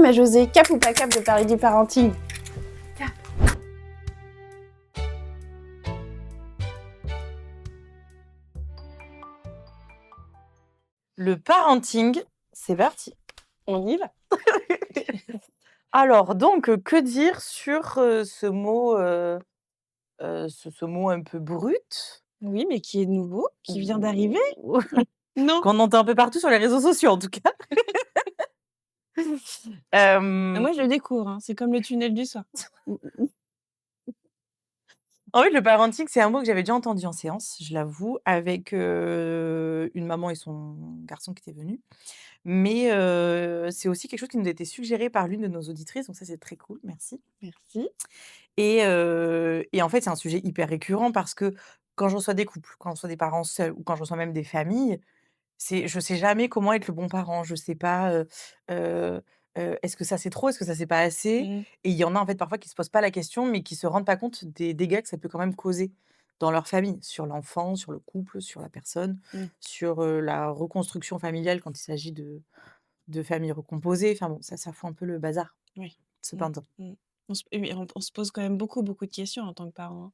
ma José, cap ou pas cap de parler du parenting? Le parenting, c'est parti. On y va. Alors donc, que dire sur, ce mot, ce mot un peu brut? Oui, mais qui est nouveau, qui vient d'arriver? Ou Non. qu'on entend un peu partout sur les réseaux sociaux en tout cas. Moi, je le découvre, hein, c'est comme le tunnel du soir. En fait, le parenting, c'est un mot que j'avais déjà entendu en séance, je l'avoue, avec, une maman et son garçon qui étaient venus. Mais, c'est aussi quelque chose qui nous a été suggéré par l'une de nos auditrices, donc ça, c'est très cool, merci. Merci. Et en fait, c'est un sujet hyper récurrent parce que quand je reçois des couples, quand je reçois des parents seuls ou quand je reçois même des familles, je sais jamais comment être le bon parent. Je sais pas, heu est-ce que ça c'est trop? Est-ce que ça c'est pas assez? Mmh. Et il y en a en fait parfois qui se posent pas la question, mais qui se rendent pas compte des dégâts que ça peut quand même causer dans leur famille, sur l'enfant, sur le couple, sur la personne, Mmh. sur, la reconstruction familiale quand il s'agit de familles recomposées. Enfin bon, ça fout un peu le bazar, Oui. Mmh. cependant. Mmh. On se pose quand même beaucoup de questions en tant que parent, hein.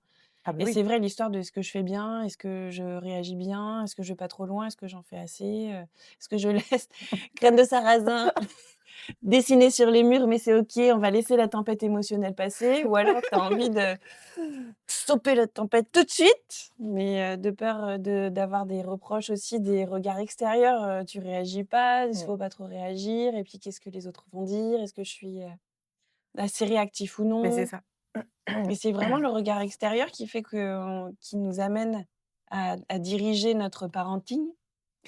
Ah bah Et oui. c'est vrai l'histoire de: «Est-ce que je fais bien? Est-ce que je réagis bien? Est-ce que je vais pas trop loin? Est-ce que j'en fais assez? Est-ce que je laisse graines de sarrasin dessiner sur les murs, mais c'est OK, on va laisser la tempête émotionnelle passer?» Ou alors tu as envie de stopper la tempête tout de suite, mais de peur, d'avoir des reproches aussi, des regards extérieurs, «Tu réagis pas, il Mmh. faut pas trop réagir et puis qu'est-ce que les autres vont dire? Est-ce que je suis, assez réactif ou Mais c'est non?» ça. Et c'est vraiment le regard extérieur qui fait qui nous amène à diriger notre parenting?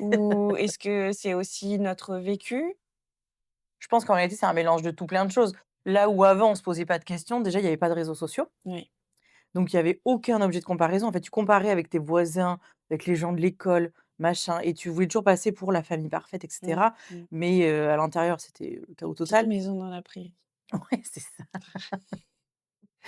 Ou est-ce que c'est aussi notre vécu? Je pense qu'en réalité, c'est un mélange de tout plein de choses. Là où avant, on se posait pas de questions, déjà, il y avait pas de réseaux sociaux, Oui. donc il y avait aucun objet de comparaison. En fait, tu comparais avec tes voisins, avec les gens de l'école, machin, et tu voulais toujours passer pour la famille parfaite, et Mmh, cetera. mmh. Mais à l'intérieur, c'était le chaos Petite total. maison dans la prairie. Ouais, c'est ça.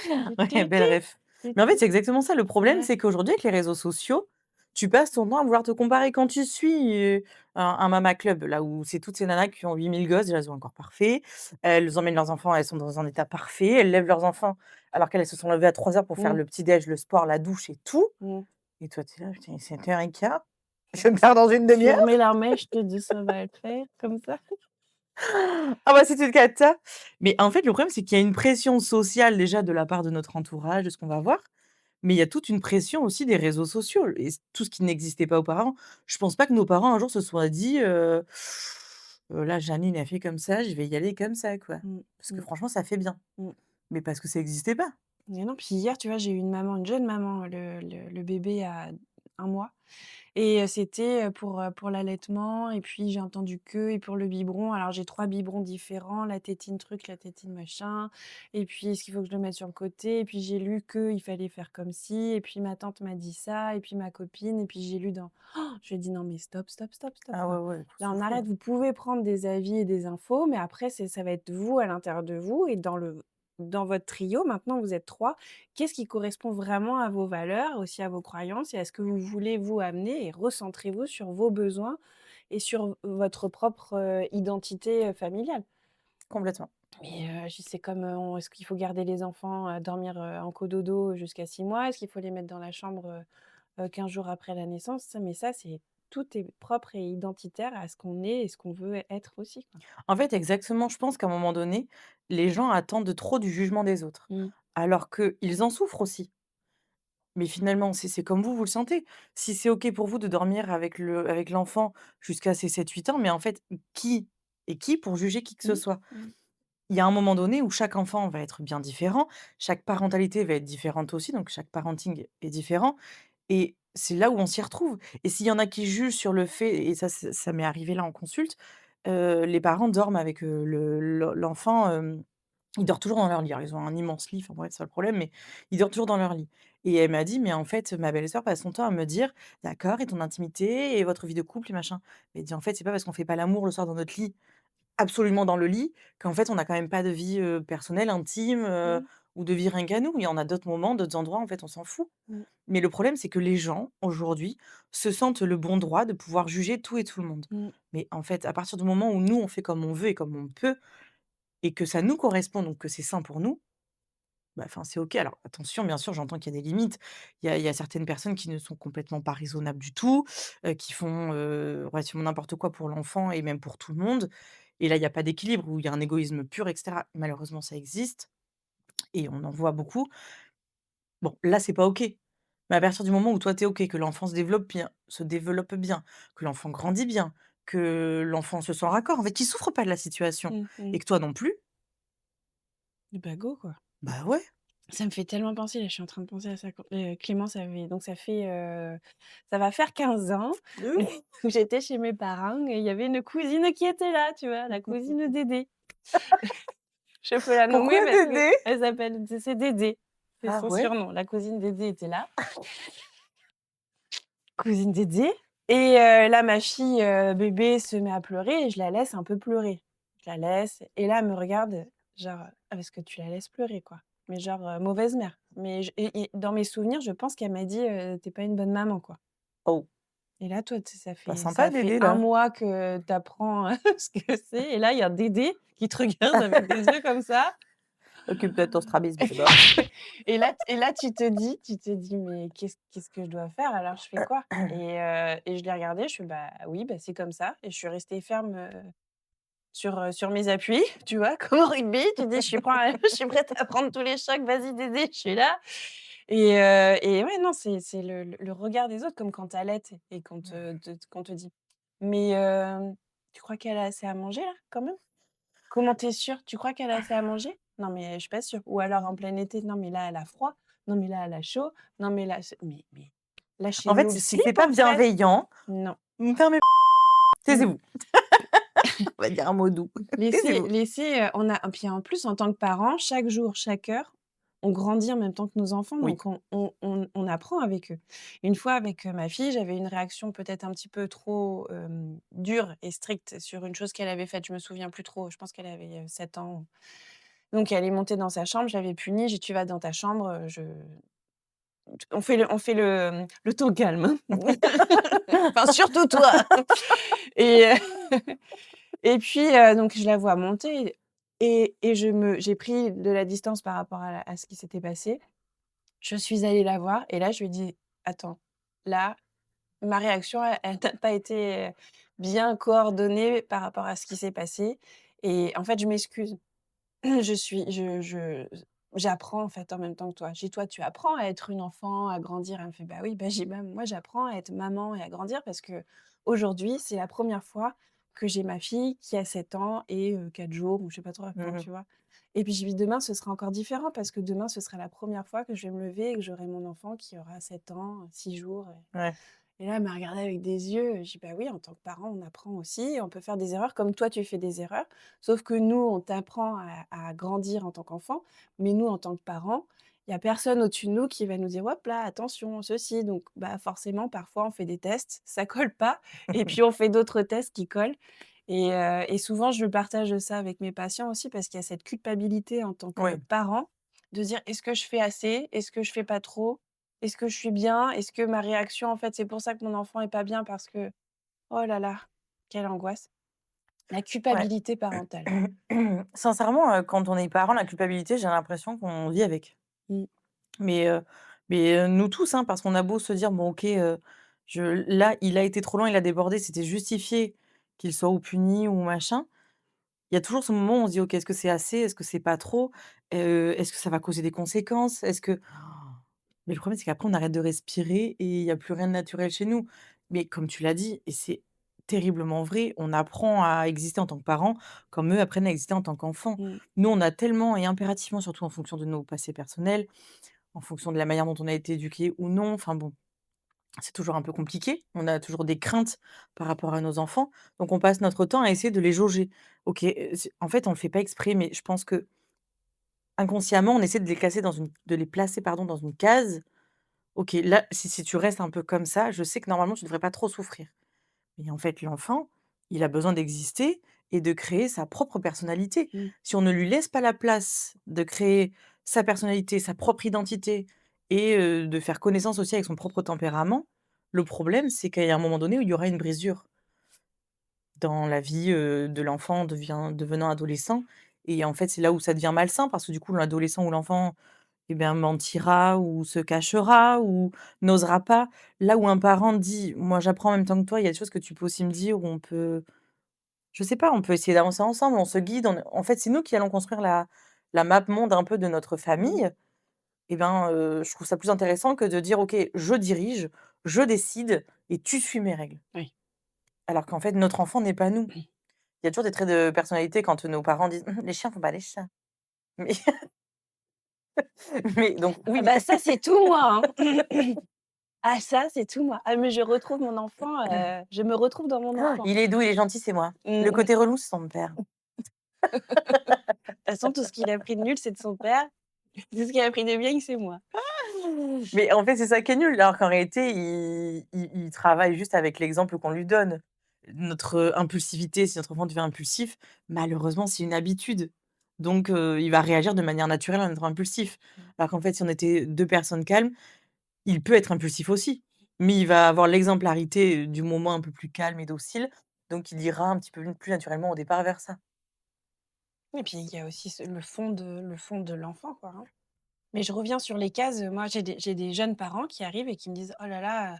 Tu Ouais, tu belle tu, ref. tu Mais en fait, tu. c'est exactement ça. Le problème, Ouais. c'est qu'aujourd'hui, avec les réseaux sociaux, tu passes ton temps à vouloir te comparer. Quand tu suis, un mama club, là où c'est toutes ces nanas qui ont 8 000 gosses, déjà, elles ont un corps parfait. Elles emmènent leurs enfants, elles sont dans un état parfait. Elles lèvent leurs enfants alors qu'elles se sont levées à 3 heures pour faire Mmh, le petit déj, le sport, la douche et tout. mmh. Et toi, tu es là: «Putain, il est 7h15, je vais me faire dans une Tu demi-heure». remets la mèche, je te dis: «Ça va le faire», comme ça? Ah bah, c'est une cata. Mais en fait, le problème, c'est qu'il y a une pression sociale déjà de la part de notre entourage, de ce qu'on va voir. Mais il y a toute une pression aussi des réseaux sociaux et tout ce qui n'existait pas auparavant. Je pense pas que nos parents un jour se soient dit, «Là, Janine a fait comme ça, je vais y aller comme ça, quoi». Mmh, Parce que mmh, franchement, ça fait bien. mmh. Mais parce que ça existait pas. Mais non, puis hier, tu vois, j'ai eu une jeune maman, le bébé a 1 mois. Et c'était, pour l'allaitement et puis j'ai entendu que et pour le biberon. Alors j'ai 3 biberons différents, la tétine truc, la tétine machin et puis est-ce qu'il faut que je le mette sur le côté? Et puis j'ai lu qu'il fallait faire comme ci et puis ma tante m'a dit ça et puis ma copine et puis j'ai lu dans je lui ai dit: «Non mais stop, stop, stop, stop, Ah ouais, quoi. ouais, faut Là on souffler, arrête, hein. vous pouvez prendre des avis et des infos, mais après ça va être vous à l'intérieur de vous et dans votre trio, maintenant vous êtes 3. Qu'est-ce qui correspond vraiment à vos valeurs, aussi à vos croyances et à ce que vous voulez vous amener et recentrez-vous sur vos besoins et sur votre propre, identité, familiale. Complètement. Mais je c'est comme, est-ce qu'il faut garder les enfants, dormir, en cododo jusqu'à 6 mois? Est-ce qu'il faut les mettre dans la chambre, 15 jours après la naissance? Ça, c'est tout est propre et identitaire à ce qu'on est et ce qu'on veut être aussi, quoi. En fait, exactement, je pense qu'à un moment donné, les gens attendent trop du jugement des autres, Mmh. alors qu'ils en souffrent aussi. Mais finalement, c'est comme vous le sentez. Si c'est OK pour vous de dormir avec l'enfant jusqu'à ses 7, 8 ans, mais en fait, qui est qui pour juger qui que ce Mmh. soit? Mmh. Il y a un moment donné où chaque enfant va être bien différent, chaque parentalité va être différente aussi, donc chaque parenting est différent et c'est là où on s'y retrouve et s'il y en a qui jugent sur le fait et ça m'est arrivé là en consulte, les parents dorment avec, l'enfant, ils dorment toujours dans leur lit. Alors ils ont un immense lit, enfin bref, c'est pas le problème, mais ils dorment toujours dans leur lit et elle m'a dit: «Mais en fait, ma belle-sœur passe son temps à me dire: "D'accord, et ton intimité et votre vie de couple et machin?"» Elle dit: «En fait, c'est pas parce qu'on fait pas l'amour le soir dans notre lit, absolument dans le lit, qu'en fait on n'a quand même pas de vie, personnelle, intime, Mmh. ou de vie rien qu'à nous. Il y en a d'autres moments, d'autres endroits, en fait, on s'en fout». Mmh. Mais le problème, c'est que les gens, aujourd'hui, se sentent le bon droit de pouvoir juger tout et tout le monde. Mmh. Mais en fait, à partir du moment où nous, on fait comme on veut et comme on peut, et que ça nous correspond, donc que c'est sain pour nous, bah, enfin, c'est OK. Alors attention, bien sûr, j'entends qu'il y a des limites. Il y a certaines personnes qui ne sont complètement pas raisonnables du tout, qui font, relativement n'importe quoi pour l'enfant et même pour tout le monde et là, il y a pas d'équilibre, où il y a un égoïsme pur et cetera. Malheureusement, ça existe et on en voit beaucoup. Bon, là, c'est pas OK. Mais à partir du moment où toi, tu es OK, que l'enfant se développe bien, que l'enfant grandit bien, que l'enfant se sent raccord, en fait, qu'il souffre pas de la situation Mmh mh. et que toi non plus, Bah, go, quoi. bah, ouais. Ça me fait tellement penser, là, je suis en train de penser à ça quand Clémence avait donc ça va faire 15 ans où j'étais chez mes parents et il y avait une cousine qui était là, tu vois? La cousine Dédé. Je peux la nommer Pourquoi parce Dédé? qu'elle s'appelle c'est Dédé, c'est Ah son ouais? surnom. La cousine Dédé était là, cousine Dédé et là ma fille, bébé se met à pleurer et je la laisse un peu pleurer. Je la laisse et là elle me regarde genre: «Ah parce que tu la laisses pleurer quoi?» mais genre, mauvaise mère. Mais je et dans mes souvenirs, je pense qu'elle m'a dit: «Tu pas une bonne maman quoi» Oh, et là toi tu sais ça pas fait sympa ça fait Dédé, un là. mois que tu apprends ce que c'est et là il y a Dédé qui te regarde avec des yeux comme ça. Occupe-toi de ton strabisme d'abord. Et là, tu te dis: «Mais qu'est-ce que je dois faire alors? Je fais quoi?» et je l'ai regardé, je fais: «Bah, oui, bah, c'est comme ça» et je suis restée ferme, sur mes appuis, tu vois? Comme au rugby, tu dis: Je suis prête à prendre tous les chocs, vas-y Dédé, je suis là» et ouais, non, c'est le regard des autres comme quand tu allaites et qu'on te dit: «Mais tu crois qu'elle a assez à manger là, quand même?» Comment tu es sûre? Tu crois qu'elle a assez à manger? Non, mais je suis pas sûre. Ou alors en plein été: «Non, mais là, elle a froid. Non, mais là, elle a chaud. Non, mais là, c'est» mais En fait, lâchez-nous le si c'est slip, pas en fait. bienveillant, Non. fermez Mmh. taisez-vous. On va dire un mot doux. Laissez Taisez-vous. laissez, on a puis en plus, en tant que parents, chaque jour, chaque heure, on grandit en même temps que nos enfants, Oui. donc on apprend avec eux. Une fois avec, ma fille, j'avais une réaction peut-être un petit peu trop, dure et stricte sur une chose qu'elle avait faite. Je me souviens plus trop, je pense qu'elle avait, 7 ans. Donc elle est montée dans sa chambre, je l'avais punie, j'ai dit: «Tu vas dans ta chambre, je» on fait le ton calme, hein. Enfin surtout toi et et puis, donc je la vois monter et j'ai pris de la distance par rapport à ce qui s'était passé. Je suis allée la voir et là je lui ai dit: «Attends, là, ma réaction elle n'a pas été, bien coordonnée par rapport à ce qui s'est passé et en fait je m'excuse». Je suis je j'apprends en fait en même temps que toi. J'ai «Toi, tu apprends à être une enfant, à grandir?» Elle me fait: «Bah oui, bah j'ai bah moi j'apprends à être maman et à grandir parce qu'aujourd'hui, c'est la première fois que j'ai ma fille qui a 7 ans et 4 jours» ou je sais pas trop, enfin, Mmh mh. tu vois? Et puis je lui dis: «Demain, ce sera encore différent parce que demain, ce sera la première fois que je vais me lever et que j'aurai mon enfant qui aura 7 ans, 6 jours» Ouais. et là, elle m'a regardée avec des yeux, je dis: «Bah oui, en tant que parent, on apprend aussi, on peut faire des erreurs comme toi tu fais des erreurs, sauf que nous, on t'apprend à grandir en tant qu'enfant, mais nous, en tant que parents, il y a personne au-dessus de nous qui va nous dire: "Hop là, attention, ceci", donc bah, forcément, parfois, on fait des tests, ça colle pas et puis on fait d'autres tests qui collent et souvent, je partage ça avec mes patients aussi parce qu'il y a cette culpabilité en tant que Oui. parent de dire: «Est-ce que je fais assez? Est-ce que je fais pas trop? Est-ce que je suis bien? Est-ce que ma réaction, en fait, c'est pour ça que mon enfant est pas bien parce que» oh là là, quelle angoisse. La Ouais. culpabilité parentale. Sincèrement, quand on est parent, la culpabilité, j'ai l'impression qu'on vit avec. Mmh, Mais nous tous, hein, parce qu'on a beau se dire: «Bon OK, je là, il a été trop loin, il a débordé, c'était justifié qu'il soit ou puni ou machin». Il y a toujours ce moment où on se dit: «OK, est-ce que c'est assez? Est-ce que c'est pas trop? Est-ce que ça va causer des conséquences? Est-ce que» mais le problème, c'est qu'après on arrête de respirer et il y a plus rien de naturel chez nous. Mais comme tu l'as dit et c'est terriblement vrai, on apprend à exister en tant que parents comme eux apprennent à exister en tant qu'enfants. mmh, Nous, on a tellement et impérativement, surtout en fonction de nos passés personnels, en fonction de la manière dont on a été éduqués ou non, enfin bon, c'est toujours un peu compliqué. On a toujours des craintes par rapport à nos enfants, donc on passe notre temps à essayer de les jauger. OK, c'est en fait, on le fait pas exprès, mais je pense que inconsciemment, on essaie de les placer, pardon, dans une case. OK, là, si tu restes un peu comme ça, je sais que normalement tu devrais pas trop souffrir. Mais en fait, l'enfant, il a besoin d'exister et de créer sa propre personnalité. mmh, Si on ne lui laisse pas la place de créer sa personnalité, sa propre identité et de faire connaissance aussi avec son propre tempérament, le problème, c'est qu'il y a un moment donné où il y aura une brisure dans la vie, de l'enfant devenant adolescent et en fait, c'est là où ça devient malsain parce que du coup, l'adolescent ou l'enfant, eh bien, mentira ou se cachera ou n'osera pas. Là où un parent dit: «Moi, j'apprends en même temps que toi, il y a des choses que tu peux aussi me dire, ou on peut, je sais pas, on peut essayer d'avancer ensemble, on se guide, on» en fait, c'est nous qui allons construire la map monde un peu de notre Mmh. famille. Et ben, je trouve ça plus intéressant que de dire: «OK, je dirige, je décide et tu suis mes règles». Oui. Alors qu'en fait, notre enfant n'est pas nous. Il y a toujours des traits de personnalité quand nos parents disent: Les chiens font pas les chats». Mais mais donc Ah oui. bah, ça, c'est tout moi, hein. Ah ça, c'est tout moi. Ah mais je retrouve mon enfant, je me retrouve dans mon enfant. Il est doux, il est gentil, c'est moi. Mmh Le mh. côté relou, c'est son père. De toute façon, tout ce qu'il a pris de nul, c'est de son père. Tout ce qu'il a pris de bien, c'est moi. Mais en fait, c'est ça qui est nul, alors qu'en réalité, il travaille juste avec l'exemple qu'on lui donne. Notre impulsivité, si notre enfant devient impulsif, malheureusement, c'est une habitude. Donc il va réagir de manière naturelle en étant impulsif. Mmh. Alors qu'en fait, si on était 2 personnes calmes, il peut être impulsif aussi, mais il va avoir l'exemplarité du moment un peu plus calme et docile, donc il ira un petit peu plus naturellement au départ vers ça. Et puis il y a aussi le fond de l'enfant, quoi, hein. Mais je reviens sur les cases, moi j'ai des jeunes parents qui arrivent et qui me disent: «Oh là là,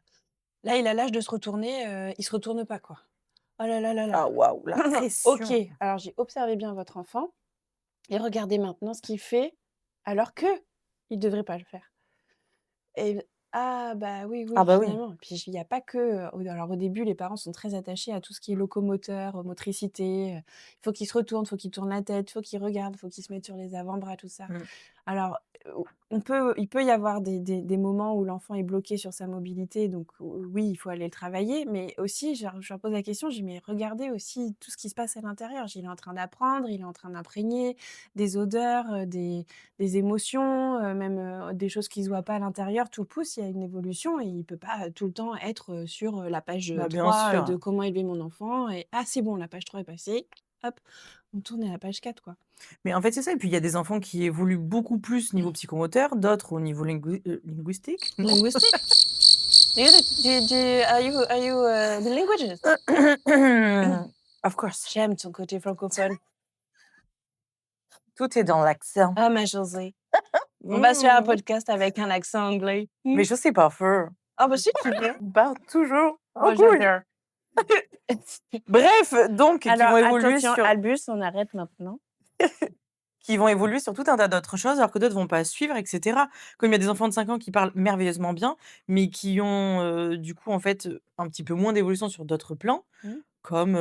là il a l'âge de se retourner, il se retourne pas, quoi. Oh là là là là». Ah waouh, la OK, pression! alors j'ai observé bien votre enfant et regardez maintenant ce qu'il fait alors qu'il ne devrait pas le faire. Et ah bah, oui, Ah oui, bah oui. finalement. Puis il y a pas que, alors au début, les parents sont très attachés à tout ce qui est locomoteur, motricité, il faut qu'il se retourne, il faut qu'il tourne la tête, il faut qu'il regarde, il faut qu'il se mette sur les avant-bras, tout ça. Mmh. Alors, il peut y avoir des moments où l'enfant est bloqué sur sa mobilité, donc oui, il faut aller le travailler, mais aussi je leur pose la question, je dis: «Mais regardez aussi tout ce qui se passe à l'intérieur». Je dis: «Il est en train d'apprendre, il est en train d'imprégner des odeurs, des émotions, même, des choses qui se voient pas à l'intérieur, tout pousse, il y a une évolution et il peut pas, tout le temps être, sur, la page, Bah bien 3, de sûr. comment élever mon enfant et «Ah c'est bon, la page 3 est passée, hop, on tourne à la page 4 quoi». Mais en fait, c'est ça, et puis il y a des enfants qui évoluent beaucoup plus niveau psychomoteur, d'autres au niveau linguistique, non? Linguistic? Are you, the languages? Of course. J'aime ton côté francophone. Tout est dans l'accent. Ah ma Josée, on va se faire un Mmh. podcast avec un accent anglais. Mmh. Mais je sais pas faire. Ah bah si tu veux. On parle toujours Oh en couille. j'adore. Bref, donc qui Alors vont évoluer attention sur Albus, on arrête maintenant. tout un tas d'autres choses, alors que d'autres vont pas suivre, et cetera. Comme il y a des enfants de 5 ans qui parlent merveilleusement bien, mais qui ont, du coup, en fait, un petit peu moins d'évolution sur d'autres plans, Mmh. comme,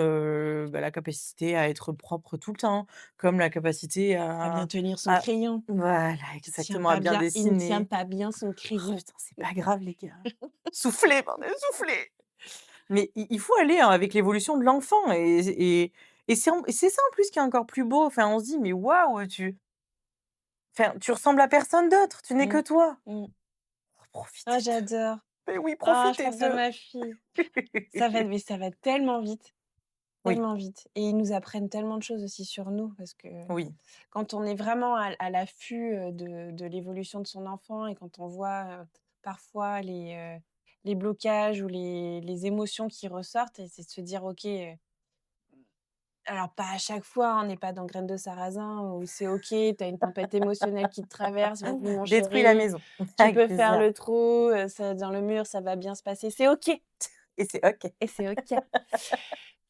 bah, la capacité à être propre tout le temps, comme la capacité À bien tenir son à crayon. voilà, Il tient exactement, à pas bien bien, il ne tient dessiner. pas bien son Oh crayon. putain, c'est pas grave les gars. Soufflez, bordel, soufflez! Mais il faut aller, hein, avec l'évolution de l'enfant, et c'est ça en plus qui est encore plus beau. Enfin, on se dit: «Mais waouh, tu ressembles à personne d'autre, tu n'es Mmh. que toi». Mmh. Oh, Ah profitez d'eux. j'adore. Mais oui, Ah je profitez pense à d'eux. ma fille. Ça va Oui, tellement vite et ils nous apprennent tellement de choses aussi sur nous parce que oui, quand on est vraiment à l'affût, de l'évolution de son enfant et quand on voit, parfois les blocages ou les émotions qui ressortent et c'est de se dire: «OK, alors pas à chaque fois, hein, on n'est pas dans Graines de sarrasin où c'est OK, tu as une tempête émotionnelle qui te traverse, vas-y mon détruis la chéri, maison tu avec peux faire plaisir, le trou, ça dans le mur, ça va bien se passer, c'est OK et c'est OK. et c'est OK.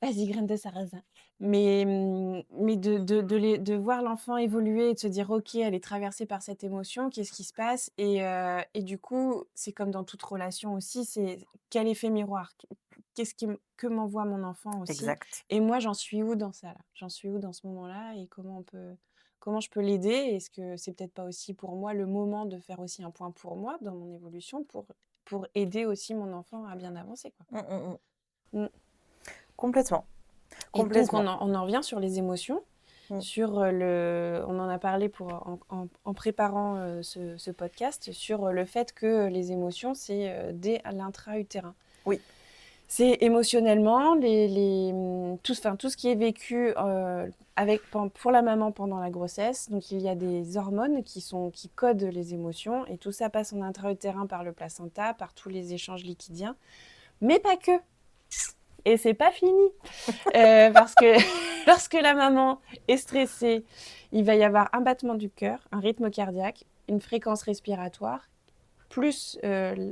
Vas-y, graine de sarrasin. Mais de voir l'enfant évoluer et de se dire: «OK, elle est traversée par cette émotion, qu'est-ce qui se passe?» Et du coup, c'est comme dans toute relation aussi, c'est quel effet miroir? Qu'est-ce qui m que m'envoie mon enfant aussi? Exact. Et moi, j'en suis où dans ça là? J'en suis où dans ce moment-là? Et comment je peux l'aider? Est-ce que c'est peut-être pas aussi pour moi le moment de faire aussi un point pour moi dans mon évolution pour aider aussi mon enfant à bien avancer, quoi? Mmh, mmh mh. Mmh. Complètement, Et donc complètement. on en revient sur les émotions, Mmh. sur, on en a parlé pour en préparant, ce podcast, sur, le fait que les émotions, c'est, dès l'intra-utérin. Oui, C'est émotionnellement tout ce qui est vécu, pour la maman pendant la grossesse. Donc il y a des hormones qui codent les émotions et tout ça passe en intra-utérin par le placenta, par tous les échanges liquidiens, mais pas que. Et c'est pas fini, parce que lorsque la maman est stressée, il va y avoir un battement du cœur, un rythme cardiaque, une fréquence respiratoire, plus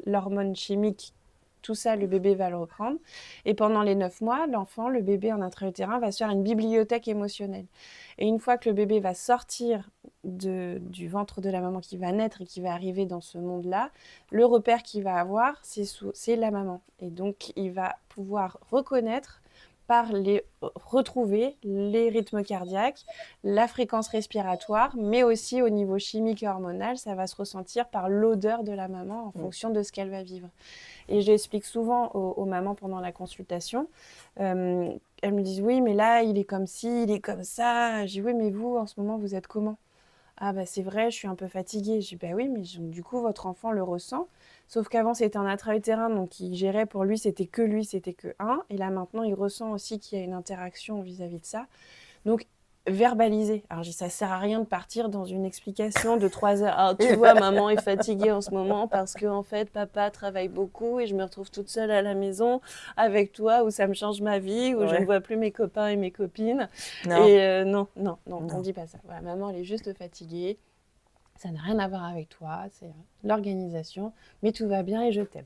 l'hormone chimique. Tout ça, le bébé va le reprendre. Et pendant les 9 mois, l'enfant, le bébé en intra-utérin, va se faire une bibliothèque émotionnelle. Et une fois que le bébé va sortir du ventre de la maman, qui va naître et qui va arriver dans ce monde-là, le repère qu'il va avoir, c'est la maman. Et donc, il va pouvoir reconnaître retrouver les rythmes cardiaques, la fréquence respiratoire, mais aussi au niveau chimique et hormonal, ça va se ressentir par l'odeur de la maman en fonction de ce qu'elle va vivre. Et j'explique souvent aux mamans pendant la consultation, elles me disent: «Oui, mais là, il est comme ci, il est comme ça». Je dis: «Oui, mais vous, en ce moment, vous êtes comment?» «Ah bah, c'est vrai, je suis un peu fatiguée». Je dis: «Bah oui, mais du coup, votre enfant le ressent. Sauf qu'avant, c'était un intra-utérin, donc il gérait pour lui, c'était que un. Et là, maintenant, il ressent aussi qu'il y a une interaction vis-à-vis de ça. Donc, verbaliser». Alors, je dis: «Ça sert à rien de partir dans une explication de 3 heures. Ah, tu vois, maman est fatiguée en ce moment parce que en fait, papa travaille beaucoup et je me retrouve toute seule à la maison avec toi où ça me change ma vie, où je ne Ouais. vois plus mes copains et mes copines». Non, Et non, non, non, on non. dit pas ça. Voilà, maman, elle est juste fatiguée. Ça n'a rien à voir avec toi, c'est l'organisation, mais tout va bien et je t'aime.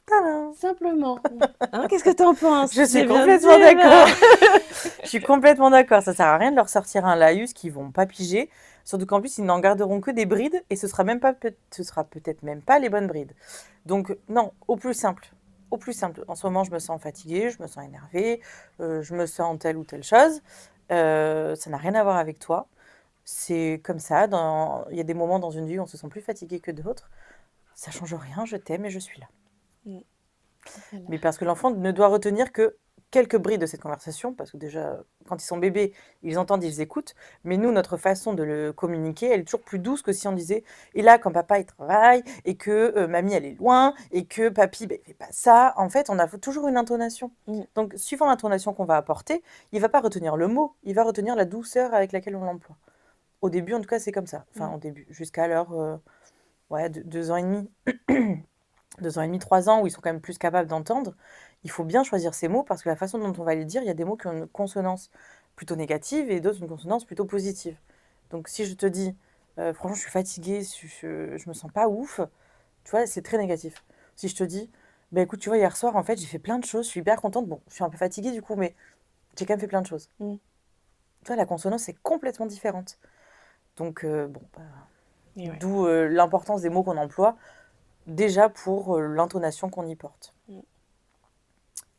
Tadam! Simplement. Hein, qu'est-ce que t'en penses? Je suis C'est bien dit, complètement là. d'accord. Je suis complètement d'accord. Ça sert à rien de leur sortir un laïus qu'ils vont pas piger. Surtout qu'en plus, ils n'en garderont que des brides et ce sera peut-être même pas les bonnes brides. Donc, non, au plus simple. Au plus simple. En ce moment, je me sens fatiguée, je me sens énervée, je me sens telle ou telle chose. Ça n'a rien à voir avec toi. C'est comme ça. Il y a des moments dans une vie où on se sent plus fatigué que d'autres. Ça change rien, je t'aime et je suis là. Mm. Voilà. Mais parce que l'enfant ne doit retenir que quelques brides de cette conversation, parce que déjà, quand ils sont bébés, ils entendent, ils écoutent, mais nous, notre façon de le communiquer, elle est toujours plus douce que si on disait: «Et là, quand papa, il travaille et que, mamie, elle est loin et que papy, il fait pas ça». En fait, on a toujours une intonation. Mm. Donc suivant l'intonation qu'on va apporter, il va pas retenir le mot, il va retenir la douceur avec laquelle on l'emploie. Au début, en tout cas, c'est comme ça. Enfin, au début, jusqu'à l'heure, ouais, 2 ans et demi. 2 ans et demi, 3 ans, où ils sont quand même plus capables d'entendre, il faut bien choisir ses mots parce que la façon dont on va les dire, il y a des mots qui ont une consonance plutôt négative et d'autres une consonance plutôt positive. Donc si je te dis, franchement, je suis fatiguée, je me sens pas ouf, tu vois, c'est très négatif. Si je te dis, bah écoute, tu vois, hier soir, en fait, j'ai fait plein de choses, je suis hyper contente. Bon, je suis un peu fatiguée du coup, mais j'ai quand même fait plein de choses. Mm. Tu vois, la consonance est complètement différente. Donc, bon, bah, Et ouais. d'où l'importance des mots qu'on emploie, déjà pour l'intonation qu'on y porte. Mm.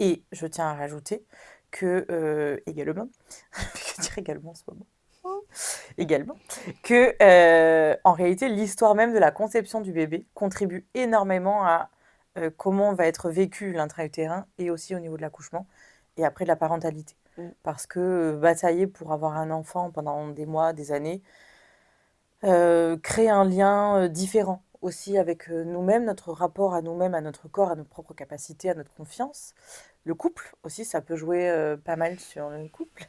Et je tiens à rajouter que, également, je vais dire également en ce moment, également, que en réalité, l'histoire même de la conception du bébé contribue énormément à comment va être vécu l'intra-utérin et aussi au niveau de l'accouchement et après de la parentalité. Mm. Parce que batailler pour avoir un enfant pendant des mois, des années, crée un lien différent aussi avec nous-mêmes, notre rapport à nous-mêmes, à notre corps, à nos propres capacités, à notre confiance. Le couple aussi, ça peut jouer pas mal sur le couple.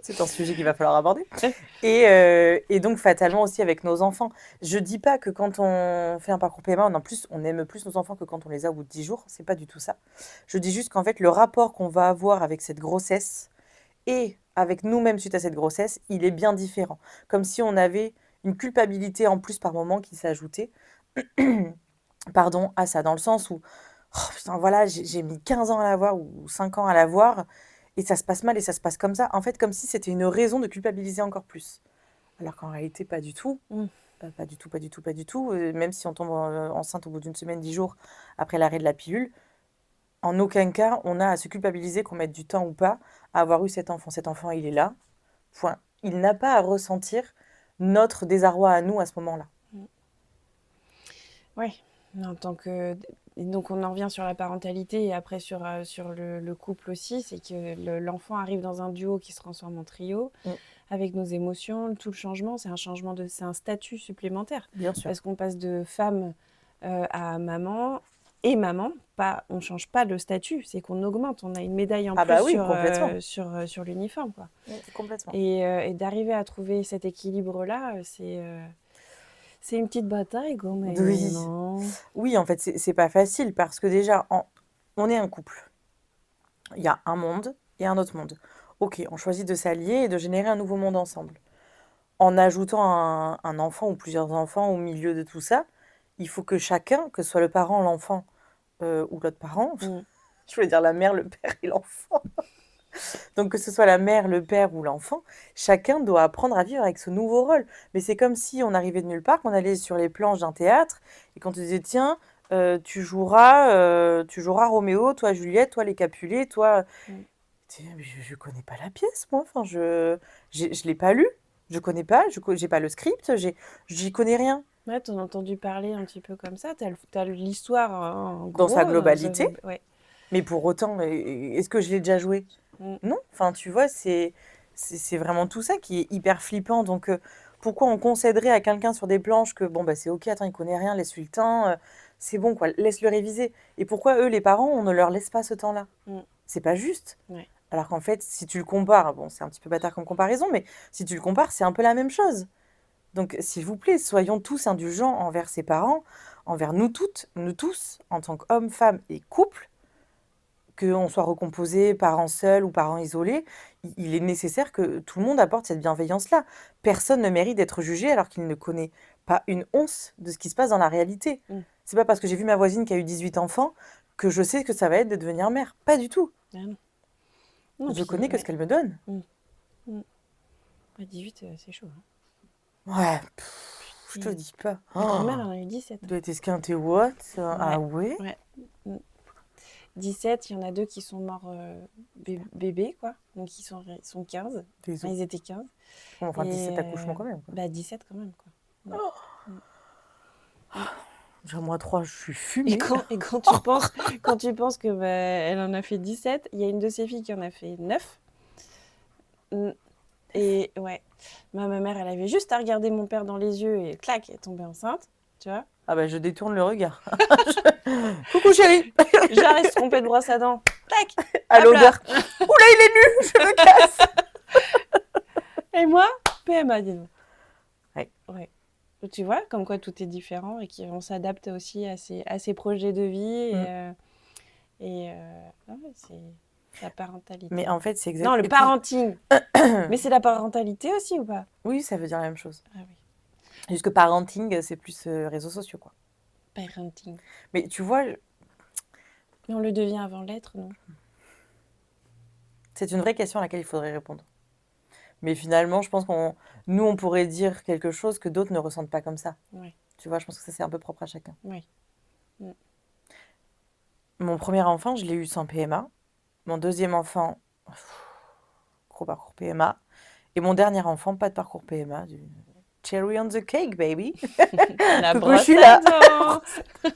C'est un sujet qu'il va falloir aborder. Et donc, fatalement aussi avec nos enfants. Je dis pas que quand on fait un parcours PMA, on aime plus nos enfants que quand on les a au bout de 10 jours. C'est pas du tout ça. Je dis juste qu'en fait, le rapport qu'on va avoir avec cette grossesse et avec nous-mêmes suite à cette grossesse, il est bien différent. Comme si on avait une culpabilité en plus par moment qui s'ajoutait pardon, à ça, dans le sens où oh putain, voilà, j'ai mis 15 ans à l'avoir ou 5 ans à l'avoir et ça se passe mal et ça se passe comme ça. En fait, comme si c'était une raison de culpabiliser encore plus. Alors qu'en réalité, pas du tout. Mm. Pas du tout, pas du tout, pas du tout. Même si on tombe enceinte au bout d'une semaine, 10 jours après l'arrêt de la pilule, en aucun cas, on a à se culpabiliser qu'on mette du temps ou pas à avoir eu cet enfant. Cet enfant, il est là, point. Il n'a pas à ressentir notre désarroi à nous à ce moment-là. Oui, en tant que... Donc on en revient sur la parentalité et après sur le couple aussi, c'est que l'enfant arrive dans un duo qui se transforme en trio, avec nos émotions, tout le changement, c'est un statut supplémentaire. Bien sûr. Parce qu'on passe de femme à maman, et maman, pas, on ne change pas le statut, c'est qu'on augmente, on a une médaille en Ah plus bah oui, complètement. sur l'uniforme, quoi. Complètement. Et d'arriver à trouver cet équilibre-là, c'est une petite bataille quand même, Oui. hein. Oui, en fait, c'est pas facile parce que déjà, on est un couple. Il y a un monde et un autre monde. OK, on choisit de s'allier et de générer un nouveau monde ensemble. En ajoutant un enfant ou plusieurs enfants au milieu de tout ça, il faut que chacun, que ce soit le parent, l'enfant, ou l'autre parent, Mmh. je voulais dire la mère, le père et l'enfant. Donc que ce soit la mère, le père ou l'enfant, chacun doit apprendre à vivre avec ce nouveau rôle. Mais c'est comme si on arrivait de nulle part, qu'on allait sur les planches d'un théâtre et qu'on te disait: «Tiens, tu joueras Roméo, toi Juliette, toi les Capulets, toi». Mmh. Tu dis: «Mais je connais pas la pièce moi, enfin je l'ai pas lu, je connais pas, j'ai pas le script, j'y connais rien». Ouais, tu en as entendu parler un petit peu comme ça? Tu as l'histoire en Dans sa gros, dans globalité, sa ouais. mais pour autant, est-ce que je l'ai déjà joué? Mmh. Non, enfin, tu vois, c'est vraiment tout ça qui est hyper flippant. Donc, pourquoi on concéderait à quelqu'un sur des planches que, bon, bah, c'est OK, attends, il connaît rien, laisse-lui le temps, c'est bon, quoi, laisse-le réviser. Et pourquoi eux, les parents, on ne leur laisse pas ce temps-là? Mmh. C'est pas juste. Ouais. Alors qu'en fait, si tu le compares, bon, c'est un petit peu bâtard comme comparaison, mais si tu le compares, c'est un peu la même chose. Donc, s'il vous plaît, soyons tous indulgents envers ses parents, envers nous toutes, nous tous, en tant qu'hommes, femmes et couples, qu'on soit recomposé, parents seuls ou parents isolés, il est nécessaire que tout le monde apporte cette bienveillance-là. Personne ne mérite d'être jugé alors qu'il ne connaît pas une once de ce qui se passe dans la réalité. Mmh. C'est pas parce que j'ai vu ma voisine qui a eu 18 enfants que je sais que ça va être de devenir mère. Pas du tout. Ah non. Non, Je puis connais que ce ouais. qu'elle me donne. Mmh. Mmh. Ouais, 18, c'est chaud, hein. Ouais, je te Et dis pas. ma grand-mère, Oh, elle en a eu 17, il hein. doit être esquinté what? Ouais, Ah ouais? ouais. Mmh. 17, il y en a 2 qui sont morts, bébés quoi, donc ils sont 15. Enfin, Désolé. ils étaient 15 Bon, enfin, 17 et accouchements quand même, quoi. bah, 17 quand même, quoi. Mmh. Mmh. Mmh. Déjà, moi, 3, je suis Et fumée. quand tu penses que, bah, elle en a fait 17, il y a une de ses filles qui en a fait 9. Mmh. Et ouais, ma mère, elle avait juste à regarder mon père dans les yeux et clac, elle est tombée enceinte, tu vois? Ah bah, je détourne le regard. Coucou chérie! Genre, elle se trompait de brosse à dents, clac, À hop là. l'odeur. Oula, il est nu, je me casse. Et moi, PMA, dis donc. Ouais. Ouais. Tu vois, comme quoi tout est différent et qu'on s'adapte aussi à ses projets de vie ah ouais, c'est la Mais parentalité. en fait, c'est Non, exact. le Et puis, parenting. Mais c'est la parentalité aussi ou pas? oui, ça veut dire la même chose. Ah oui, Juste que parenting, c'est plus réseaux sociaux, quoi. parenting. Mais tu vois, Mais on le devient avant l'être, non? c'est une vraie question à laquelle il faudrait répondre. Mais finalement, je pense nous, on pourrait dire quelque chose que d'autres ne ressentent pas comme ça. Oui, Tu vois, je pense que ça, c'est un peu propre à chacun. oui. Mon premier enfant, je l'ai eu sans PMA. Mon deuxième enfant, gros parcours PMA. Et mon dernier enfant, pas de parcours PMA. Cherry on the cake, baby. La Coucou, je brosse suis à là. dents. On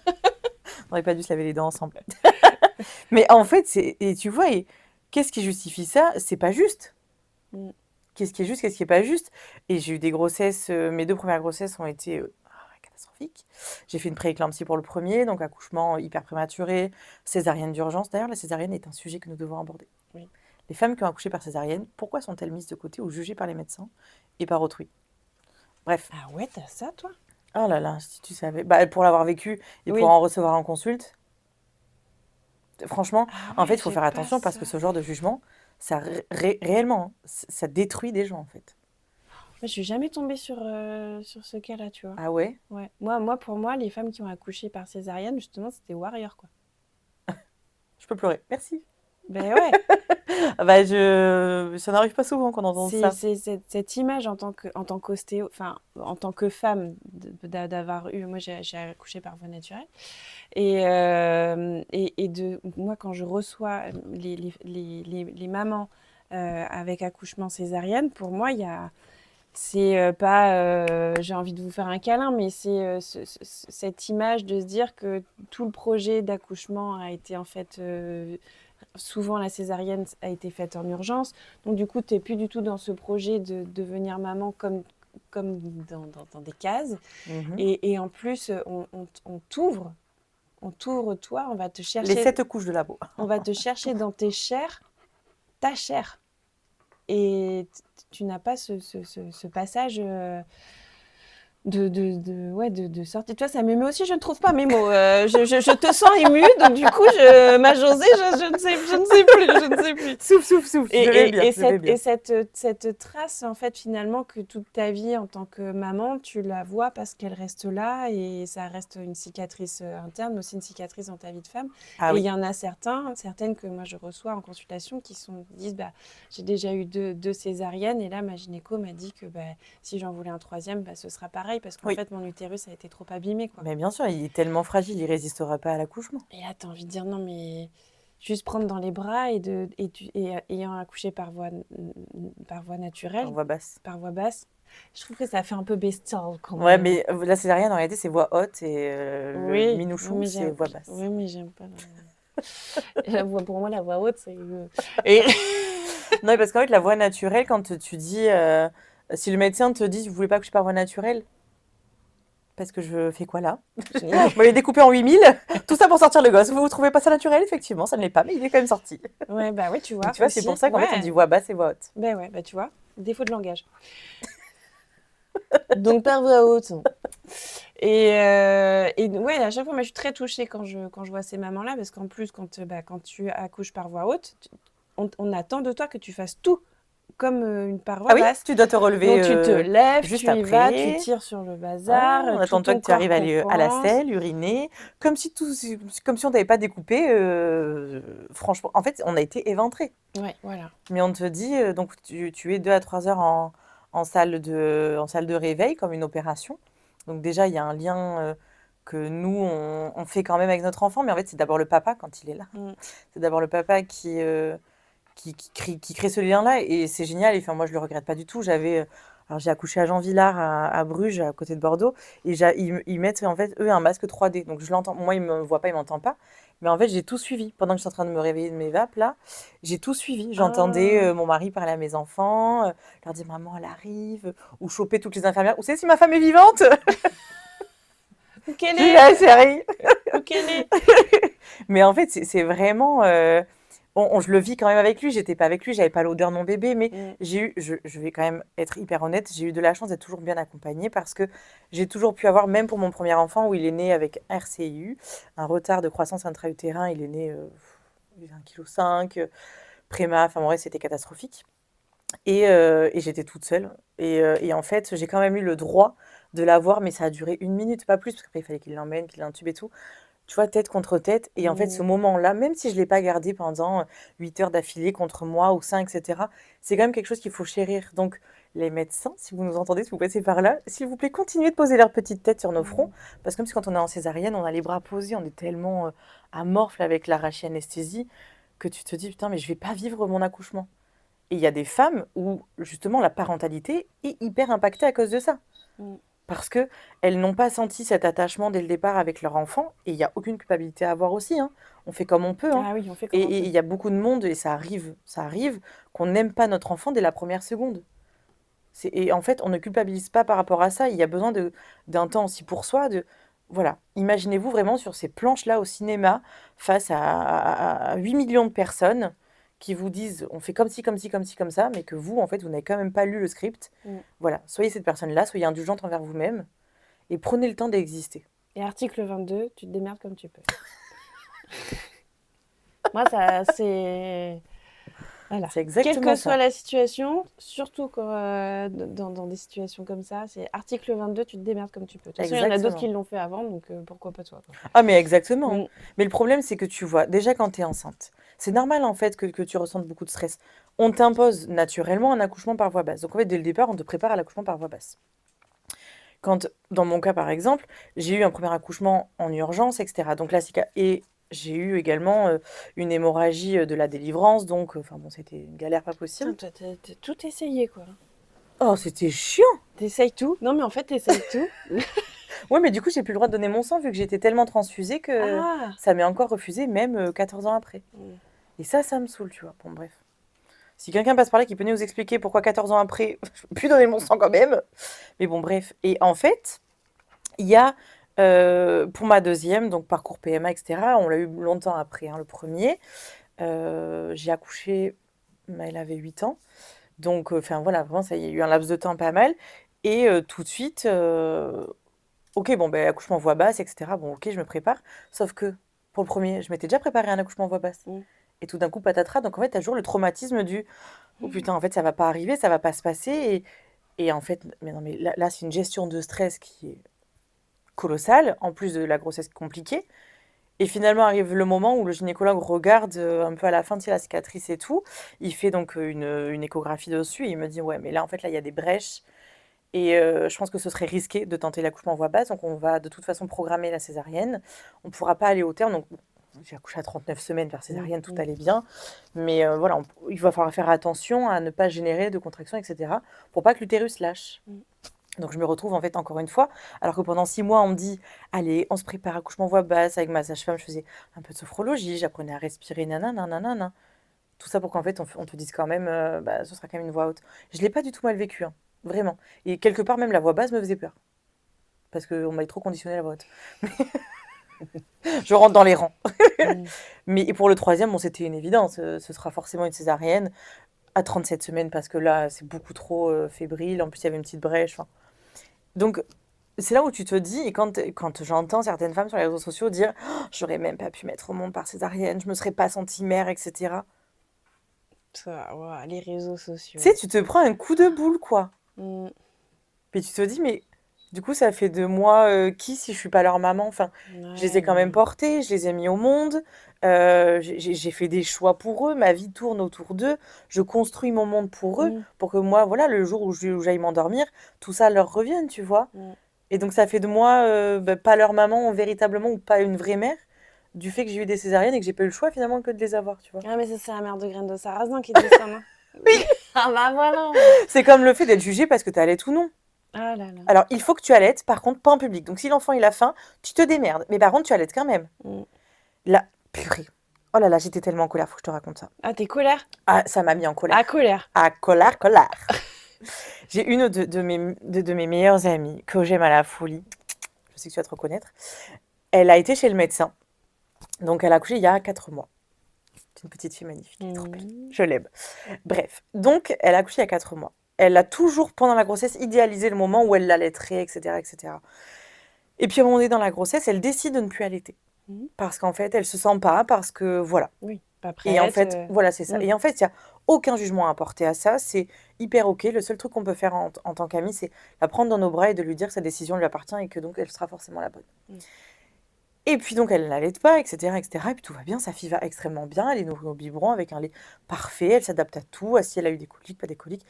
n'aurait pas dû se laver les dents ensemble. Mais en fait, et tu vois, qu'est-ce qui justifie ça? C'est pas juste. Mm. Qu'est-ce qui est juste, qu'est-ce qui est pas juste? Et j'ai eu des grossesses, mes 2 premières grossesses ont été catastrophiques. J'ai fait une prééclampsie pour le premier, donc accouchement hyper prématuré, césarienne d'urgence. D'ailleurs, la césarienne est un sujet que nous devons aborder. Oui. Les femmes qui ont accouché par césarienne, pourquoi sont-elles mises de côté ou jugées par les médecins et par autrui? Bref. Ah ouais, t'as ça, toi? Oh là là, si tu savais. Bah, pour l'avoir vécu et Oui. pour en recevoir en consulte. Franchement, Ah en fait, ouais, il faut j'ai faire pas attention parce ça. que ce genre de jugement, ça réellement, hein, ça détruit des gens, en fait. Moi, je suis jamais tombée sur ce cas-là, tu vois. Ah ouais? Ouais. Pour moi, les femmes qui ont accouché par césarienne, justement, c'était warrior, quoi. Je peux pleurer. Merci. Ben ouais. Ah bah, ça n'arrive pas souvent qu'on entende ça. C'est cette image en tant qu'ostéo, enfin, en tant que femme, d'avoir eu. Moi, j'ai accouché par voie naturelle. Moi, quand je reçois les mamans avec accouchement césarienne, pour moi, c'est pas j'ai envie de vous faire un câlin, mais c'est cette image de se dire que tout le projet d'accouchement a été en fait. Souvent, la césarienne a été faite en urgence. Donc, du coup, tu n'es plus du tout dans ce projet de devenir maman comme dans des cases. Mhm. Et en plus, on t'ouvre, toi, on va te Les chercher, 7 couches de la peau. on va te chercher dans tes chairs, ta chair. Et tu n'as pas ce passage ouais, de sortir. Tu vois, ça m'émeut aussi, je ne trouve pas mes mots. Je te sens émue, donc du coup, ma Josée, je ne sais plus, je ne sais plus. Souffle, souffle, souffle, Et, je vais bien, et, et, je vais cette, et bien. cette, cette trace, en fait, finalement, que toute ta vie en tant que maman, tu la vois parce qu'elle reste là et ça reste une cicatrice interne, mais aussi une cicatrice dans ta vie de femme. Ah Et il oui, y en a certaines que moi je reçois en consultation disent bah, j'ai déjà eu deux césariennes et là ma gynéco m'a dit que bah, si j'en voulais un troisième, bah, ce sera pareil parce qu'en oui. fait mon utérus a été trop abîmé, quoi. Mais bien sûr, il est tellement fragile, il résistera pas à l'accouchement. Et là, t'as envie de dire non, mais juste prendre dans les bras ayant accouché par voie Par naturelle, voix basse. par voie basse, je trouve que ça fait un peu bestial quand Ouais, même. mais la césarienne, en réalité, c'est voix haute et le Oui, oui, minouchou, c'est voix basse. oui, mais j'aime pas la voix. Pour moi, la voix haute, c'est. Et Non, parce qu'en fait, la voie naturelle, quand tu dis, si le médecin te dit: «Vous voulez pas accoucher par voie naturelle?» parce que je fais quoi là? Vous m'avez découpé en 8000, tout ça pour sortir le gosse. Vous trouvez pas ça naturel? Effectivement, ça ne l'est pas, mais il est quand même sorti. ouais, bah oui, tu Donc vois, tu vois, c'est pour aussi. ça qu'en fait, on dit Ouais, voix basse et voix haute. bah ouais, bah tu vois, défaut de langage. Donc par voix haute. Et ouais, à chaque fois, moi, je suis très touchée quand je vois ces mamans-là, parce qu'en plus, quand tu accouches par voie haute, on attend de toi que tu fasses tout comme une par Ah voie oui, basse. tu dois te relever, Donc tu te lèves, juste tu y vas, tu après. tires sur le Voilà, bazar, on tout attend de toi ton que tu corps arrives à la compense. selle, uriner, comme si on t'avait pas découpé, franchement en fait, on a été éventrés. Ouais, voilà. Mais on te dit, donc tu es 2 à 3 heures en salle de réveil comme une opération. Donc déjà, il y a un lien, que nous on fait quand même avec notre enfant, mais en fait, c'est d'abord le papa quand il est là. Mm. C'est d'abord le papa qui crée ce lien-là et c'est génial et enfin moi je le regrette pas du tout. Alors j'ai accouché à Jean-Villard à Bruges, à côté de Bordeaux et ils mettent en fait eux un masque 3D. Donc je l'entends, moi il me voit pas, il m'entend pas. Mais en fait j'ai tout suivi. Pendant que je suis en train de me réveiller de mes vapes là, j'ai tout suivi. J'entendais Ah, mon mari parler à mes enfants, leur dire maman elle arrive, ou choper toutes les infirmières. Ou c'est si ma femme est vivante? où qu'elle J'ai eu est? la série. Où qu'elle est? Mais en fait, c'est vraiment. Je le vis quand même avec lui. J'étais pas avec lui, j'avais pas l'odeur de mon bébé, mais Mm. je vais quand même être hyper honnête, j'ai eu de la chance d'être toujours bien accompagnée parce que j'ai toujours pu avoir, même pour mon premier enfant, où il est né avec RCIU, un retard de croissance intra-utérin, il est né, il avait 1,5 kg, préma, enfin bon, ouais, c'était catastrophique. Et j'étais toute seule. Et en fait, j'ai quand même eu le droit de l'avoir, mais ça a duré 1 minute, pas plus, parce qu'après, il fallait qu'il l'emmène, qu'il l'intube et tout. Tu vois, tête contre tête. Et en fait, ce Mm. moment-là, même si je ne l'ai pas gardé pendant 8 heures d'affilée contre moi ou 5, etc., c'est quand même quelque chose qu'il faut chérir. Donc, les médecins, si vous nous entendez, si vous passez par là, s'il vous plaît, continuez de poser leur petite tête sur nos fronts. Mm. Parce que même si quand on est en césarienne, on a les bras posés, on est tellement amorphe là, avec l'arraché-anesthésie que tu te dis, putain, mais je vais pas vivre mon accouchement. Et il y a des femmes où, justement, la parentalité est hyper impactée à cause de ça. Mm. Parce que elles n'ont pas senti cet attachement dès le départ avec leur enfant, et il y a aucune culpabilité à avoir aussi, hein. On fait comme on peut, hein. Ah oui, on fait comme on Et peut. il y a beaucoup de monde, et ça arrive, qu'on n'aime pas notre enfant dès la première seconde. Et en fait, on ne culpabilise pas par rapport à ça. Il y a besoin d'un temps aussi pour soi. Voilà. Imaginez-vous vraiment sur ces planches-là au cinéma, face à 8 millions de personnes qui vous disent on fait comme ci, comme ci, comme ci, comme ça, mais que vous, en fait, vous n'avez quand même pas lu le script. Mm. Voilà. Soyez cette personne-là, soyez indulgente envers vous-même et prenez le temps d'exister. Et article 22, tu te démerdes comme tu peux. Moi, ça, c'est. Voilà. C'est Quelle que exactement soit ça. la situation, surtout dans des situations comme ça, c'est article 22, tu te démerdes comme tu peux. De toute façon, il y en a d'autres qui Exactement. l'ont fait avant, donc pourquoi pas toi, quoi. Ah, mais exactement, hein. Mm. Mais le problème, c'est que tu vois, déjà quand tu es enceinte, c'est normal en fait que tu ressentes beaucoup de stress. On t'impose naturellement un accouchement par voie basse. Donc en fait, dès le départ, on te prépare à l'accouchement par voie basse. Quand, dans mon cas par exemple, j'ai eu un premier accouchement en urgence, etc. Donc là, et j'ai eu également une hémorragie de la délivrance. Donc, enfin bon, c'était une galère pas Putain, possible. toi, t'as tout essayé, quoi. Oh, c'était chiant! T'essayes tout? Non, mais en fait, t'essayes tout. Ouais, mais du coup, j'ai plus le droit de donner mon sang vu que j'étais tellement transfusée que Ah! ça m'est encore refusé, même 14 ans après. Mm. Et ça me saoule, tu vois. Bon, bref. Si quelqu'un passe par là qui peut nous expliquer pourquoi 14 ans après, je peux plus donner mon sang quand même. Mais bon, bref. Et en fait, il y a, pour ma deuxième, donc parcours PMA, etc., on l'a eu longtemps après, hein, le premier. J'ai accouché, elle avait 8 ans. Donc, enfin voilà, vraiment, ça y a eu un laps de temps pas mal. et tout de suite, OK, bon, ben accouchement voix basse et cetera. Bon, OK, je me prépare. Sauf que pour le premier, je m'étais déjà préparée à un accouchement voix basse Mmh. et tout d'un coup, patatras, donc en fait, tu as toujours le traumatisme du: «Oh putain, en fait, ça va pas arriver, ça va pas se passer» et en fait, mais non, mais là, c'est une gestion de stress qui est colossale, en plus de la grossesse compliquée et finalement arrive le moment où le gynécologue regarde, un peu à la fin, tu sais, la cicatrice et tout. Il fait donc, une échographie dessus et il me dit: «Ouais, mais là, en fait, là, il y a des brèches et je pense que ce serait risqué de tenter l'accouchement voix basse, donc on va de toute façon programmer la césarienne. On ne pourra pas aller au terme», donc bon, j'ai accouché à 39 semaines par Mmh, césarienne, tout mmh. allait bien, mais voilà, il va falloir faire attention à ne pas générer de contractions et cetera, pour pas que l'utérus lâche. Mmh. Donc je me retrouve en fait encore une fois, alors que pendant 6 mois on me dit: «Allez, on se prépare, accouchement voix basse». Avec ma sage-femme, je faisais un peu de sophrologie, j'apprenais à respirer, nanana, nanana. Tout ça pour qu'en fait on te dise quand même, bah, ce sera quand même une voix haute. Je l'ai pas du tout mal vécu, hein, vraiment, et quelque part même la voix basse me faisait peur, parce qu'on m'avait trop conditionné la voix haute. Je rentre dans les rangs. Mmh. Mais et pour le troisième, bon, c'était une évidence, ce sera forcément une césarienne à 37 semaines parce que là, c'est beaucoup trop, fébrile. En plus, il y avait une petite brèche, enfin donc c'est là où tu te dis et quand j'entends certaines femmes sur les réseaux sociaux dire: «Oh, j'aurais même pas pu mettre au monde par césarienne, je me serais pas sentie mère» et cetera. Ça, waouh, les réseaux Tu sais, sociaux. tu te prends un coup de boule, quoi. Mmh. Puis tu te dis: «Mais du coup, ça fait de moi, qui si je suis pas leur maman?» Enfin, je les ai Ouais, quand non, même mais portés, je les ai mis au monde, j'ai fait des choix pour eux, ma vie tourne autour d'eux, je construis mon monde pour eux, mmh, pour que moi, voilà, le jour où j'aille m'endormir, tout ça leur revienne, tu vois? mmh. Et donc ça fait de moi, bah, pas leur maman véritablement ou pas une vraie mère, du fait que j'ai eu des césariennes et que j'ai pas eu le choix finalement que de les avoir, tu vois? Ah mais ça, c'est la mère de graines de sarrasin qui dit ça, non? Oui! Ah bah voilà! C'est comme le fait d'être jugé parce que tu allaites ou non. Ah là là. Alors il faut que tu allaites, par contre pas en public. Donc si l'enfant il a faim, tu te démerdes, mais par contre tu allaites quand même. Mmh. Là, purée. Oh là là, j'étais tellement en colère, faut que je te raconte ça. Ah, tu colère? Ah, ça m'a mis en Ah, colère. colère. Ah, colère, colère. J'ai une de mes meilleures amies que j'aime à la folie, je sais que tu vas te reconnaître. Elle a été chez le médecin, donc elle a accouché il y a 4 mois. C'est une petite fille magnifique, elle est trop belle. Mmh. Je l'aime. Bref, donc elle a accouché il y a 4 mois. Elle a toujours, pendant la grossesse, idéalisé le moment où elle l'allaiterait, et cetera, et cetera. Et puis à un moment donné dans la grossesse, elle décide de ne plus allaiter. Mmh. Parce qu'en fait, elle se sent pas, parce que voilà. Oui, pas Et en prête, fait, voilà, c'est ça. mmh. Et en fait, il y a aucun jugement à apporter à ça. C'est hyper OK. Le seul truc qu'on peut faire en tant qu'amie, c'est la prendre dans nos bras et de lui dire que sa décision lui appartient et que donc elle sera forcément la bonne. Mmh. Et puis donc elle n'allait pas, et cetera, et cetera. Et puis tout va bien, sa fille va extrêmement bien. Elle est nourrie au biberon avec un lait parfait. Elle s'adapte à tout, à si elle a eu des coliques, pas des coliques.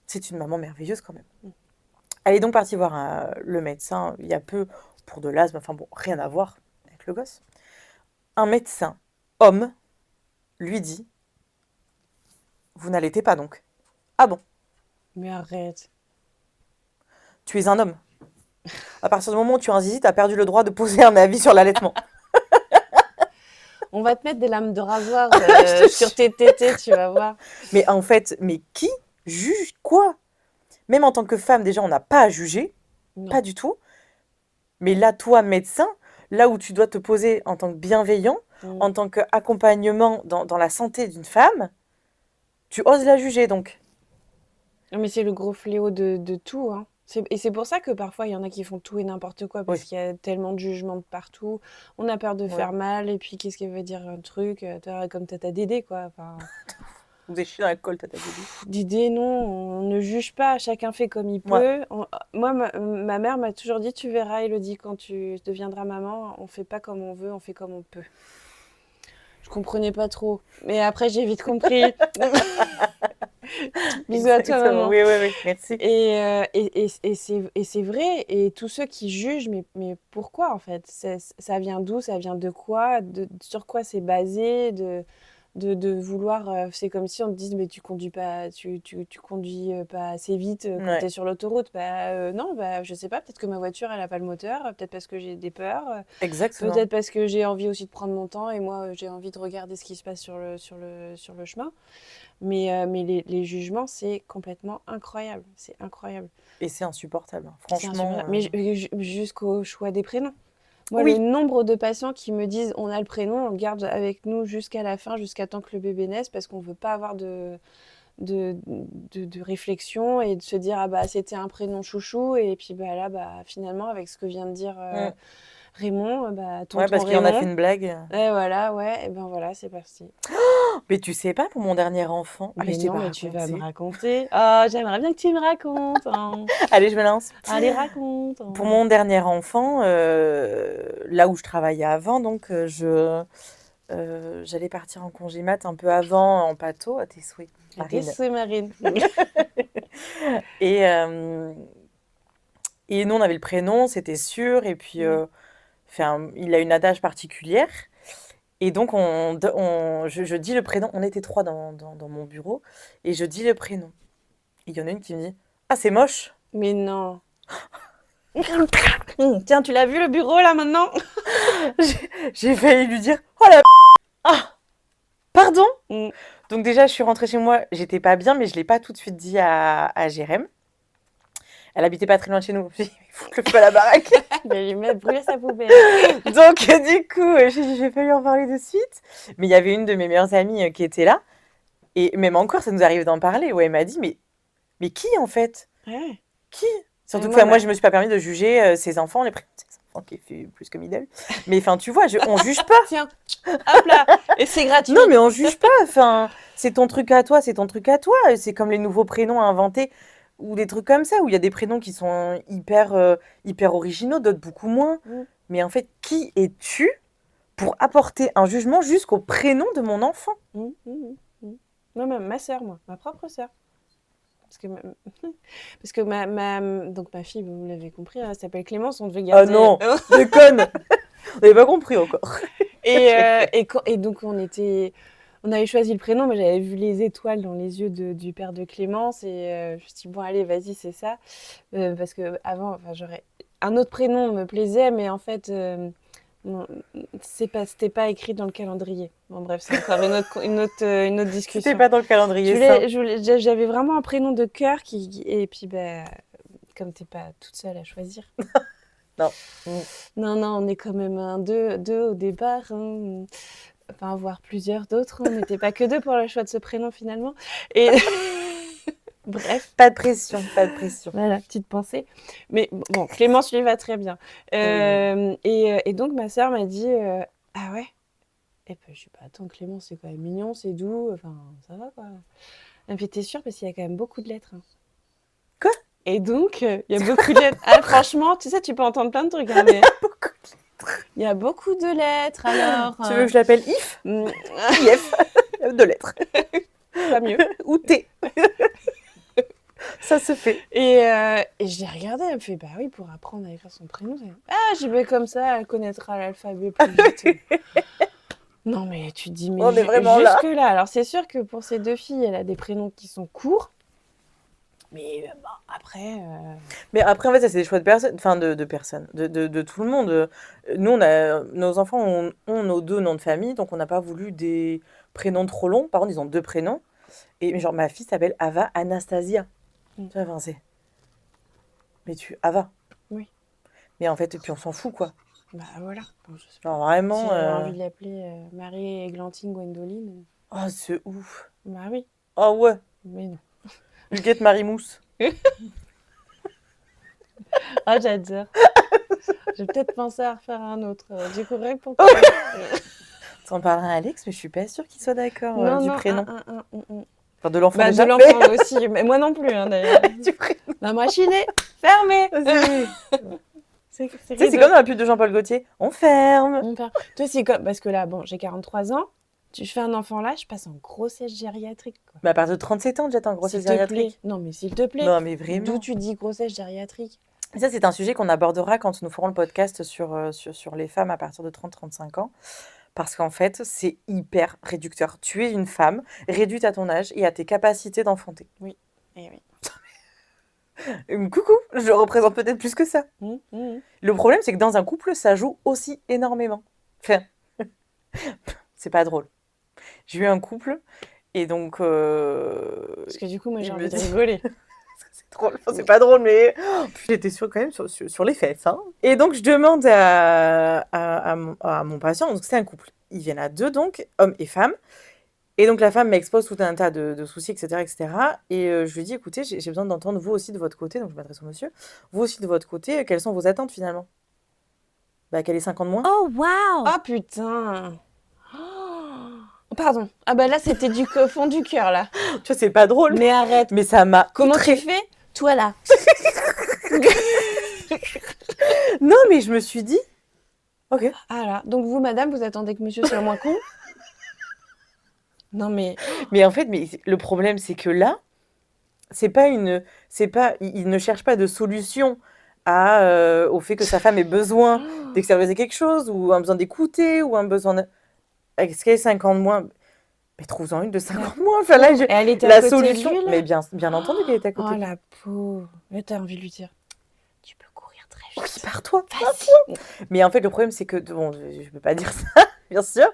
C'est une maman merveilleuse quand même. Mmh. Elle est donc partie voir le médecin il y a peu pour de l'asthme. Enfin bon, rien à voir avec le gosse. Un médecin, homme, lui dit: «Vous n'allaitez pas donc?» «Ah bon? Mais arrête. Tu es un homme. À partir du moment où tu as un zizi, tu as perdu le droit de poser un avis sur l'allaitement.» On va te mettre des lames de rasoir, Je te sur jure. tes tétés, tu vas voir. Mais en fait, mais qui juge quoi? Même en tant que femme, déjà, on n'a pas à juger, Non. pas du tout. Mais là, toi, médecin, là où tu dois te poser en tant que bienveillant, Mmh. en tant qu'accompagnement dans la santé d'une femme, tu oses la juger donc. Non, mais c'est le gros fléau de tout, hein. C'est pour ça que parfois il y en a qui font tout et n'importe quoi parce Oui, qu'il y a tellement de jugements de partout. On a peur de ouais. faire mal et puis qu'est-ce qu'elle veut dire un truc, comme Tata Dédé quoi, enfin, Vous êtes chier dans la colle, tata Dédé. Dédé non, on ne juge pas, chacun fait comme il Ouais. peut. Moi ma mère m'a toujours dit: «Tu verras Élodie, quand tu deviendras maman, on fait pas comme on veut, on fait comme on peut». Je comprenais pas trop, mais après j'ai vite compris. Bisous à toi Exactement. maman. Oui, oui, oui. Merci. Et c'est vrai, et tous ceux qui jugent, mais pourquoi en fait? Ça vient d'où? Ça vient de quoi? Sur quoi c'est basé? De vouloir, c'est comme si on te dise: «Mais tu conduis pas, tu conduis, pas assez vite, quand tu Ouais. es sur l'autoroute». Bah, non, bah, je sais pas, peut-être que ma voiture elle a pas le moteur, peut-être parce que j'ai des peurs, Exactement. peut-être parce que j'ai envie aussi de prendre mon temps et moi, j'ai envie de regarder ce qui se passe sur le chemin. Mais les jugements, c'est complètement incroyable, c'est incroyable. Et c'est insupportable, hein. C'est Franchement, insupportable. Mais jusqu'au choix des prénoms. Moi, le oui, nombre de patients qui me disent: «On a le prénom, on le garde avec nous jusqu'à la fin, jusqu'à temps que le bébé naisse parce qu'on veut pas avoir de réflexion et de se dire: «Ah bah, c'était un prénom chouchou» et puis, bah, là, bah, finalement avec ce que vient de dire, Mmh. Raymond, bah, Ouais, tonton parce qu'il en a fait Raymond une blague. et voilà, ouais et ben, voilà, c'est parti. Mais tu sais pas pour mon dernier enfant mais Mais je t'ai non, pas mais tu vas me raconté. raconter. Oh, j'aimerais bien que tu me racontes, hein. Allez, je me lance. Allez, raconte, Pour hein. mon dernier enfant, là où je travaillais avant donc, j'allais partir en congé mat un peu avant en pâteau, à tes souhaits, À tes Marine. souhaits, Marine. Et nous, on avait le prénom, c'était sûr et puis, Mmh. enfin, il a une attache particulière et donc je dis le prénom. On était 3 dans mon bureau et je dis le prénom. Et il y en a une qui me dit: «Ah, c'est moche!» Mais non. Tiens, tu l'as vu le bureau là maintenant? J'ai failli lui dire: «Oh la ah! Pardon?» Mmh. Donc déjà, je suis rentrée chez moi, j'étais pas bien, mais je l'ai pas tout de suite dit à Jérém. Elle habitait pas très loin de chez nous. J'ai dit: «Foutre le feu à la baraque!» Il va lui mettre brûler sa poubelle. Donc du coup, j'ai dit: «Je vais pas lui en parler de suite». Mais il y avait une de mes meilleures amies, qui était là et même encore, ça nous arrive d'en parler, où elle m'a dit: «Mais qui en fait? Ouais. Qui?» Surtout que Moi, enfin, moi, ma je me suis pas permis de juger, ses enfants, les prénoms de ses enfants qui fait plus que middle. Mais enfin, tu vois, on juge pas. tiens, hop là, et c'est gratuit. Non, mais on juge pas. Enfin, c'est ton truc à toi, c'est ton truc à toi. C'est comme les nouveaux prénoms à inventer ou des trucs comme ça, où il y a des prénoms qui sont hyper originaux, d'autres beaucoup moins. Mmh. Mais en fait, qui es-tu pour apporter un jugement jusqu'au prénom de mon enfant? Mmh, mmh mh, mmh. Non, même ma sœur, moi, ma propre sœur. Parce que parce que donc ma fille, vous l'avez compris, hein, elle s'appelle Clémence, on devait Ah garder non, déconne! On n'avait pas compris encore. et donc on avait choisi le prénom, mais j'avais vu les étoiles dans les yeux du père de Clémence et je me suis dit: «Bon allez, vas-y, c'est ça». Parce qu'avant, enfin, un autre prénom me plaisait, mais en fait, non, c'était pas écrit dans le calendrier. Bon bref, c'est encore une autre C'était discussion. pas dans le calendrier, ça. J'avais vraiment un prénom de cœur et puis, bah, comme tu es pas toute seule à choisir. Non. Mmh. Non, non, on est quand même deux au départ, hein, enfin, voire plusieurs d'autres. On n'était pas que 2 pour le choix de ce prénom finalement et bref, Pas de pression, pas de pression. voilà, petite pensée. Mais bon, Clémence lui va très bien. Oui. Et donc ma sœur m'a dit, «Ah ouais?» et puis je dis: «Bah, attends, Clémence, c'est quand même mignon, c'est doux, enfin, ça va quoi». Elle me fait: «Tu es sûre? Parce qu'il y a quand même beaucoup de lettres, hein». Quoi? Et donc, il y a beaucoup de lettres. Ah franchement, tu sais, tu peux entendre plein de trucs, hein, mais Beaucoup de lettres. il y a beaucoup de lettres alors, Tu veux que je l'appelle If? mmh, IF. 2 lettres. pas mieux. Ou T. Ça se fait. Et je l'ai regardée, elle me fait: «Bah oui, pour apprendre à écrire son prénom, c'est» ah, j'ai dit: «Beh, comme ça, elle connaîtra l'alphabet plus vite». Non, mais tu te dis: «Mais On est vraiment là. jusque-là». Alors c'est sûr que pour ces 2 filles, elle a des prénoms qui sont courts, mais bon, après, Mais après, en fait, ça, c'est des choix de personnes, enfin de personnes, de tout le monde. Nous, nos enfants ont nos 2 noms de famille, donc on n'a pas voulu des prénoms trop longs. Par contre, ils ont 2 prénoms et genre ma fille s'appelle Ava Anastasia. Mmh. Tu vois? Enfin, Ava. Oui. Mais en fait et puis on s'en fout, quoi. Bah voilà. Bon, je sais pas. Genre Si vraiment, j'avais envie de l'appeler, Marie-Églantine Gwendoline, oh, c'est ouf. bah oui, Ah ouais, mais non. Huguette Marie-Mousse. Ah j'adore. J'ai peut-être pensé à refaire un autre, du coup rien que pour Tu en parleras à Alex, mais je suis pas sûre qu'il soit d'accord, non, du non, prénom. mmh. Enfin, de l'enfant Bah, de déjà, mais l'enfant aussi, mais moi non plus, hein, d'ailleurs. du prénom. La machine est fermée. Vas-y. C'est Tu sais, c'est rideau. comme dans la pub de Jean-Paul Gaultier. On ferme. Toi, c'est comme parce que là, bon, j'ai 43 ans, je fais un enfant là, je passe en grossesse gériatrique, quoi. Mais à partir de 37 ans, déjà, t'es en grossesse S'il te plaît. gériatrique. Non, mais s'il te plaît. Non, mais D'où vraiment. tu dis grossesse gériatrique? Et ça, c'est un sujet qu'on abordera quand nous ferons le podcast sur les femmes à partir de 30-35 ans. Parce qu'en fait, c'est hyper réducteur. Tu es une femme réduite à ton âge et à tes capacités d'enfanter. Oui, eh oui. Coucou, je représente peut-être plus que ça. Mmh. Le problème, c'est que dans un couple, ça joue aussi énormément. Enfin, c'est pas drôle. J'ai eu un couple et donc... Parce que du coup, moi, j'ai il envie me de dit- rigoler. C'est drôle, enfin, c'est pas drôle, mais j'étais quand même sur les fesses. Hein. Et donc, je demande à mon patient, donc c'est un couple. Ils viennent à 2, donc, homme et femme. Et donc la femme m'expose tout un tas de soucis et cetera et cetera et je lui dis: «Écoutez, j'ai besoin d'entendre vous aussi de votre côté», donc je m'adresse au monsieur, «vous aussi de votre côté, quelles sont vos attentes finalement?» Bah, qu'elle ait 5 ans de moins. Oh, wow! Oh putain! Oh, pardon. Ah bah là, c'était du fond du cœur, là. Tu vois, c'est pas drôle, Mais arrête. mais ça m'a Comment tu outrée. fais? Toi, là. Non, mais je me suis dit: «OK». Ah là. Donc vous, madame, vous attendez que monsieur soit moins con? Non mais Mais en fait, le problème, c'est que là, c'est pas il ne cherche pas de solution au fait que sa femme ait besoin d'extérioriser quelque chose ou un besoin d'écouter ou un besoin de est-ce qu'elle ait 5 ans de moins? Mais trouve-en une de 5 ans de moins. Enfin là, Et elle était à la côté de solution lui, là? mais bien entendu qu'elle était à côté. Oh la pauvre. Là, t'as envie de lui dire: «Tu peux courir très Oui, vite. pars-toi. Vas-y!» Mais en fait, le problème, c'est que bon, je peux pas dire ça, bien sûr,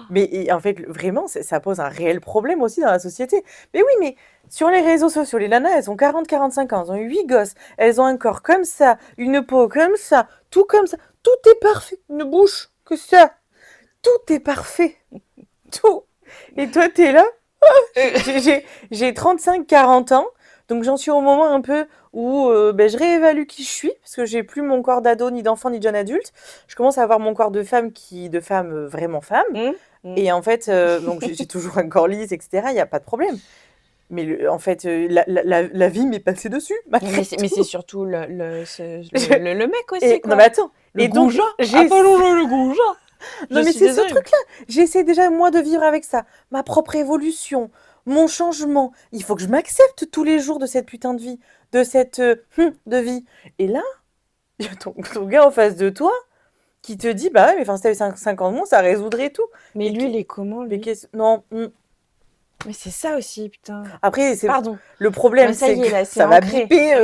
mais en fait, vraiment, ça pose un réel problème aussi dans la société. Mais oui, mais sur les réseaux sociaux, les nanas, elles ont 40-45 ans, elles ont eu 8 gosses, elles ont un corps comme ça, une peau comme ça, tout comme ça, tout est parfait, une bouche que ça, tout est parfait, tout. Et toi, t'es là, j'ai 35-40 ans, donc j'en suis au moment un peu où je réévalue qui je suis, parce que j'ai plus mon corps d'ado, ni d'enfant, ni de jeune adulte. Je commence à avoir mon corps de femme vraiment femme. Et en fait, donc j'ai toujours un corps lisse, etc. Il n'y a pas de problème. Mais en fait, la vie m'est passée dessus, malgré Mais tout. c'est surtout le mec aussi, quoi. Non, mais attends. Le Et donc, goujat. j'ai... Appelons-le le goujat. Non, Je mais suis c'est ce désolée. truc-là. J'essaie déjà, moi, de vivre avec ça. Ma propre évolution, mon changement. Il faut que je m'accepte tous les jours de cette putain de vie, de cette de vie. Et là, il y a ton gars en face de toi qui te dit, bah ouais, mais enfin, si t'avais 5 ans de moins, ça résoudrait tout. Mais Et lui, il est comment, mais lui? qu'est-ce... Non. Mais c'est ça aussi, putain. Après, Pardon. le problème, Bah, ça c'est y est, que là, c'est ça va ancré. biper.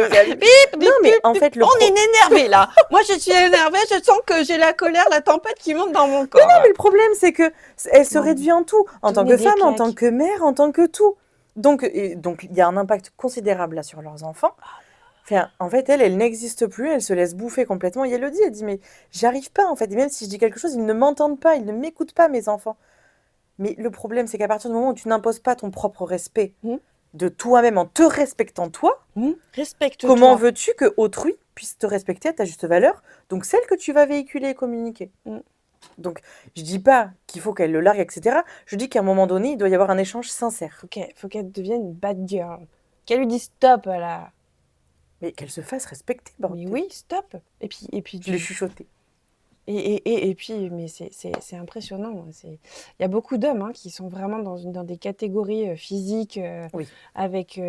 Non, mais en fait, On est énervé, là. Moi, je suis énervée. Je sens que j'ai la colère, la tempête qui monte dans mon corps. Mais le problème, c'est que elle se Non. réduit en tout, en tant Donner que des femme, en claques. tant que mère, en tant que tout. Donc, il y a un impact considérable là sur leurs enfants. Enfin, en fait, elle n'existe plus, elle se laisse bouffer complètement. Et elle le dit, elle dit, mais j'arrive pas, en fait. Et même si je dis quelque chose, ils ne m'entendent pas, ils ne m'écoutent pas, mes enfants. Mais le problème, c'est qu'à partir du moment où tu n'imposes pas ton propre respect de toi-même en te respectant toi, Respecte-toi. comment veux-tu que autrui puisse te respecter à ta juste valeur, donc celle que tu vas véhiculer et communiquer. Donc, je dis pas qu'il faut qu'elle le largue, etc. Je dis qu'à un moment donné, il doit y avoir un échange sincère. Faut qu'elle devienne une bad girl. Qu'elle lui dise stop, là. Mais qu'elle se fasse respecter, bordel. Mais oui, stop. Et puis Je l'ai chuchoté. Et puis, mais c'est impressionnant. Il y a beaucoup d'hommes qui sont vraiment dans des catégories physiques Oui. avec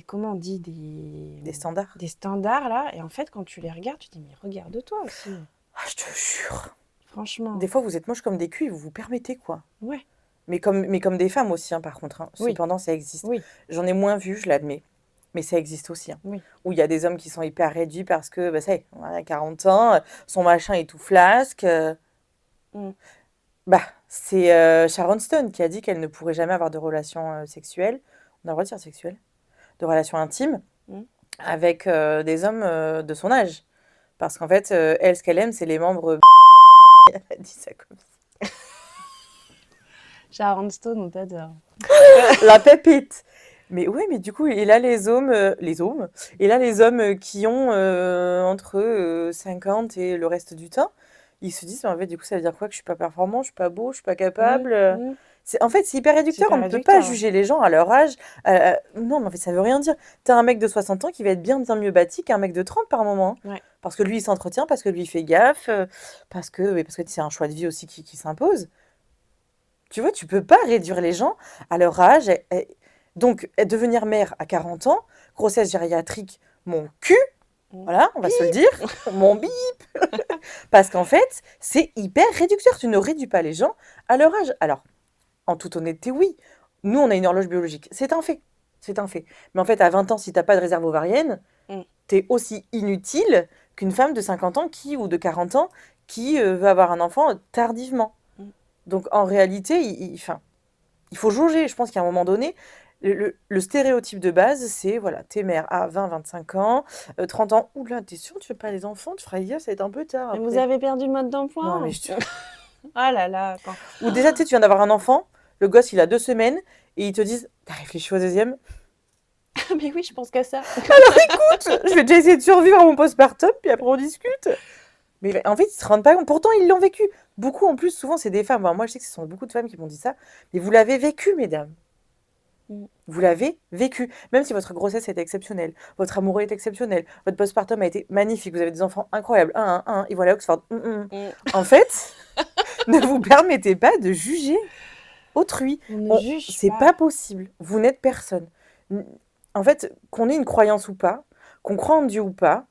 comment on dit, Des standards. des standards, là. Et en fait, quand tu les regardes, tu te dis, mais regarde-toi aussi. Ah, je te jure. Franchement. Des fois, vous êtes moches comme des culs et vous vous permettez, quoi. Ouais. Mais comme des femmes aussi, par contre. Oui. Cependant, ça existe. Oui. J'en ai moins vu, je l'admets. Mais ça existe aussi. Oui. Où il y a des hommes qui sont hyper réduits parce que, ça y est, on a 40 ans, son machin est tout flasque. C'est Sharon Stone qui a dit qu'elle ne pourrait jamais avoir de relations sexuelles. On a le droit de dire sexuelles. De relations intimes avec des hommes de son âge. Parce qu'en fait, elle, ce qu'elle aime, c'est les membres. Elle a dit ça comme ça. Sharon Stone, on t'adore. La pépite. Mais oui, mais du coup, et là, les hommes, et là, les hommes qui ont entre 50 et le reste du temps, ils se disent, mais en fait, du coup, ça veut dire quoi? Que je suis pas performant, je suis pas beau, je suis pas capable. En fait, c'est hyper réducteur. On ne peut pas juger les gens à leur âge. Non, mais en fait, ça veut rien dire. T'as un mec de 60 ans qui va être bien mieux bâti qu'un mec de 30 par moment. Ouais. Parce que lui, il s'entretient, parce que lui, il fait gaffe, parce que c'est un choix de vie aussi qui s'impose. Tu vois, tu peux pas réduire les gens à leur âge. Donc, devenir mère à 40 ans, grossesse gériatrique, mon cul, voilà, on va se le dire, mon bip. Parce qu'en fait, c'est hyper réducteur. Tu ne réduis pas les gens à leur âge. Alors, en toute honnêteté, oui. Nous, on a une horloge biologique. C'est un fait. C'est un fait. Mais en fait, à 20 ans, si t'as pas de réserve ovarienne, t'es aussi inutile qu'une femme de 50 ans ou de 40 ans qui veut avoir un enfant tardivement. Donc, en réalité, il faut jauger. Je pense qu'à un moment donné, le stéréotype de base, c'est, voilà, t'es mère à 20-25 ans, 30 ans. Oula, t'es sûre que tu veux pas les enfants? Tu feras gaffe, ça va être un peu tard. Mais vous avez perdu le mode d'emploi? Non, mais je te... Ah là là. Ou déjà, tu viens d'avoir un enfant, le gosse, il a 2 semaines et ils te disent: «Tu as réfléchi au deuxième?» Mais oui, je pense qu'à ça. Je vais déjà essayer de survivre à mon postpartum, puis après on discute. Mais en fait, ils se rendent pas compte. Pourtant, ils l'ont vécu. Beaucoup en plus, souvent, c'est des femmes. Alors, moi, je sais que ce sont beaucoup de femmes qui m'ont dit ça. Mais vous l'avez vécu, mesdames. Mmh. Vous l'avez vécu. Même si votre grossesse était exceptionnelle, votre amoureux est exceptionnel, votre postpartum a été magnifique, vous avez des enfants incroyables, et voilà, Oxford. Mmh. En fait, ne vous permettez pas de juger autrui. On ne juge C'est pas. pas possible. Vous n'êtes personne. En fait, qu'on ait une croyance ou pas, qu'on croit en Dieu ou pas,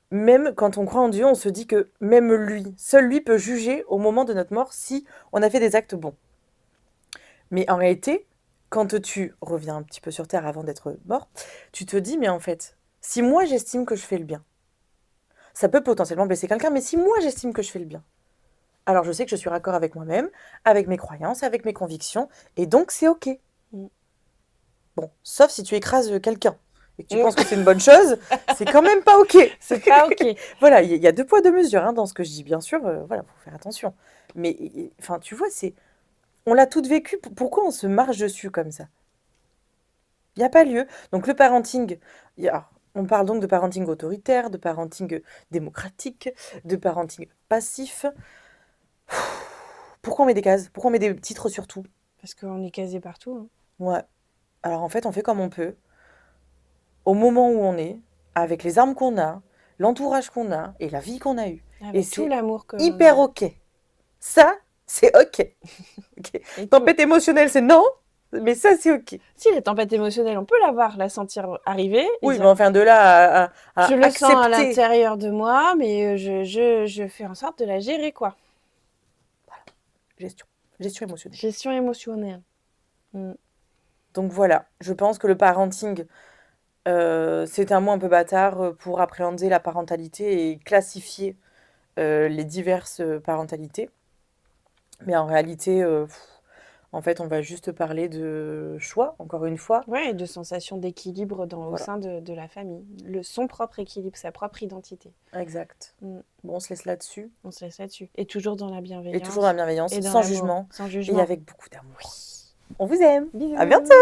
même quand on croit en Dieu, on se dit que même lui, seul lui peut juger au moment de notre mort si on a fait des actes bons. Mais en réalité, quand tu reviens un petit peu sur Terre avant d'être mort, tu te dis, mais en fait, si moi j'estime que je fais le bien, ça peut potentiellement blesser quelqu'un, mais si moi j'estime que je fais le bien, alors je sais que je suis raccord avec moi-même, avec mes croyances, avec mes convictions, et donc c'est OK. Mm. Bon, sauf si tu écrases quelqu'un et que tu Mm. penses que c'est une bonne chose, c'est quand même pas OK. C'est pas OK. Voilà, il y a 2 poids 2 mesures hein, dans ce que je dis, bien sûr, voilà, faut faire attention. Mais enfin, tu vois, on l'a toutes vécu, pourquoi on se marche dessus comme ça? Il y a pas lieu. Donc le parenting, on parle donc de parenting autoritaire, de parenting démocratique, de parenting passif. Pourquoi on met des cases? Pourquoi on met des titres sur tout? Parce qu'on est casé partout, hein. Ouais. Alors en fait, on fait comme on peut, au moment où on est, avec les armes qu'on a, l'entourage qu'on a et la vie qu'on a eue. Et Avec tout c'est l'amour que l'on hyper a. OK. Ça, c'est OK. OK. Et tout. Tempête émotionnelle, c'est non, mais ça, c'est OK. Si, la tempête émotionnelle, on peut la sentir arriver. Et Oui, dire, mais enfin, de là à je le sens à accepter. l'intérieur de moi, mais je fais en sorte de la gérer, quoi. Gestion émotionnelle. Gestion émotionnelle. Mm. Donc voilà, je pense que le parenting, c'est un mot un peu bâtard pour appréhender la parentalité et classifier les diverses parentalités. Mais en réalité, en fait, on va juste parler de choix, encore une fois. Ouais, et de sensation d'équilibre au Voilà. sein de la famille. Son propre équilibre, sa propre identité. Exact. Mm. Bon, on se laisse là-dessus. On se laisse là-dessus. Et toujours dans la bienveillance. Et toujours dans la bienveillance, Et dans sans l'amour. jugement, Sans et jugement. avec beaucoup d'amour. On vous aime. Bisous. À bientôt!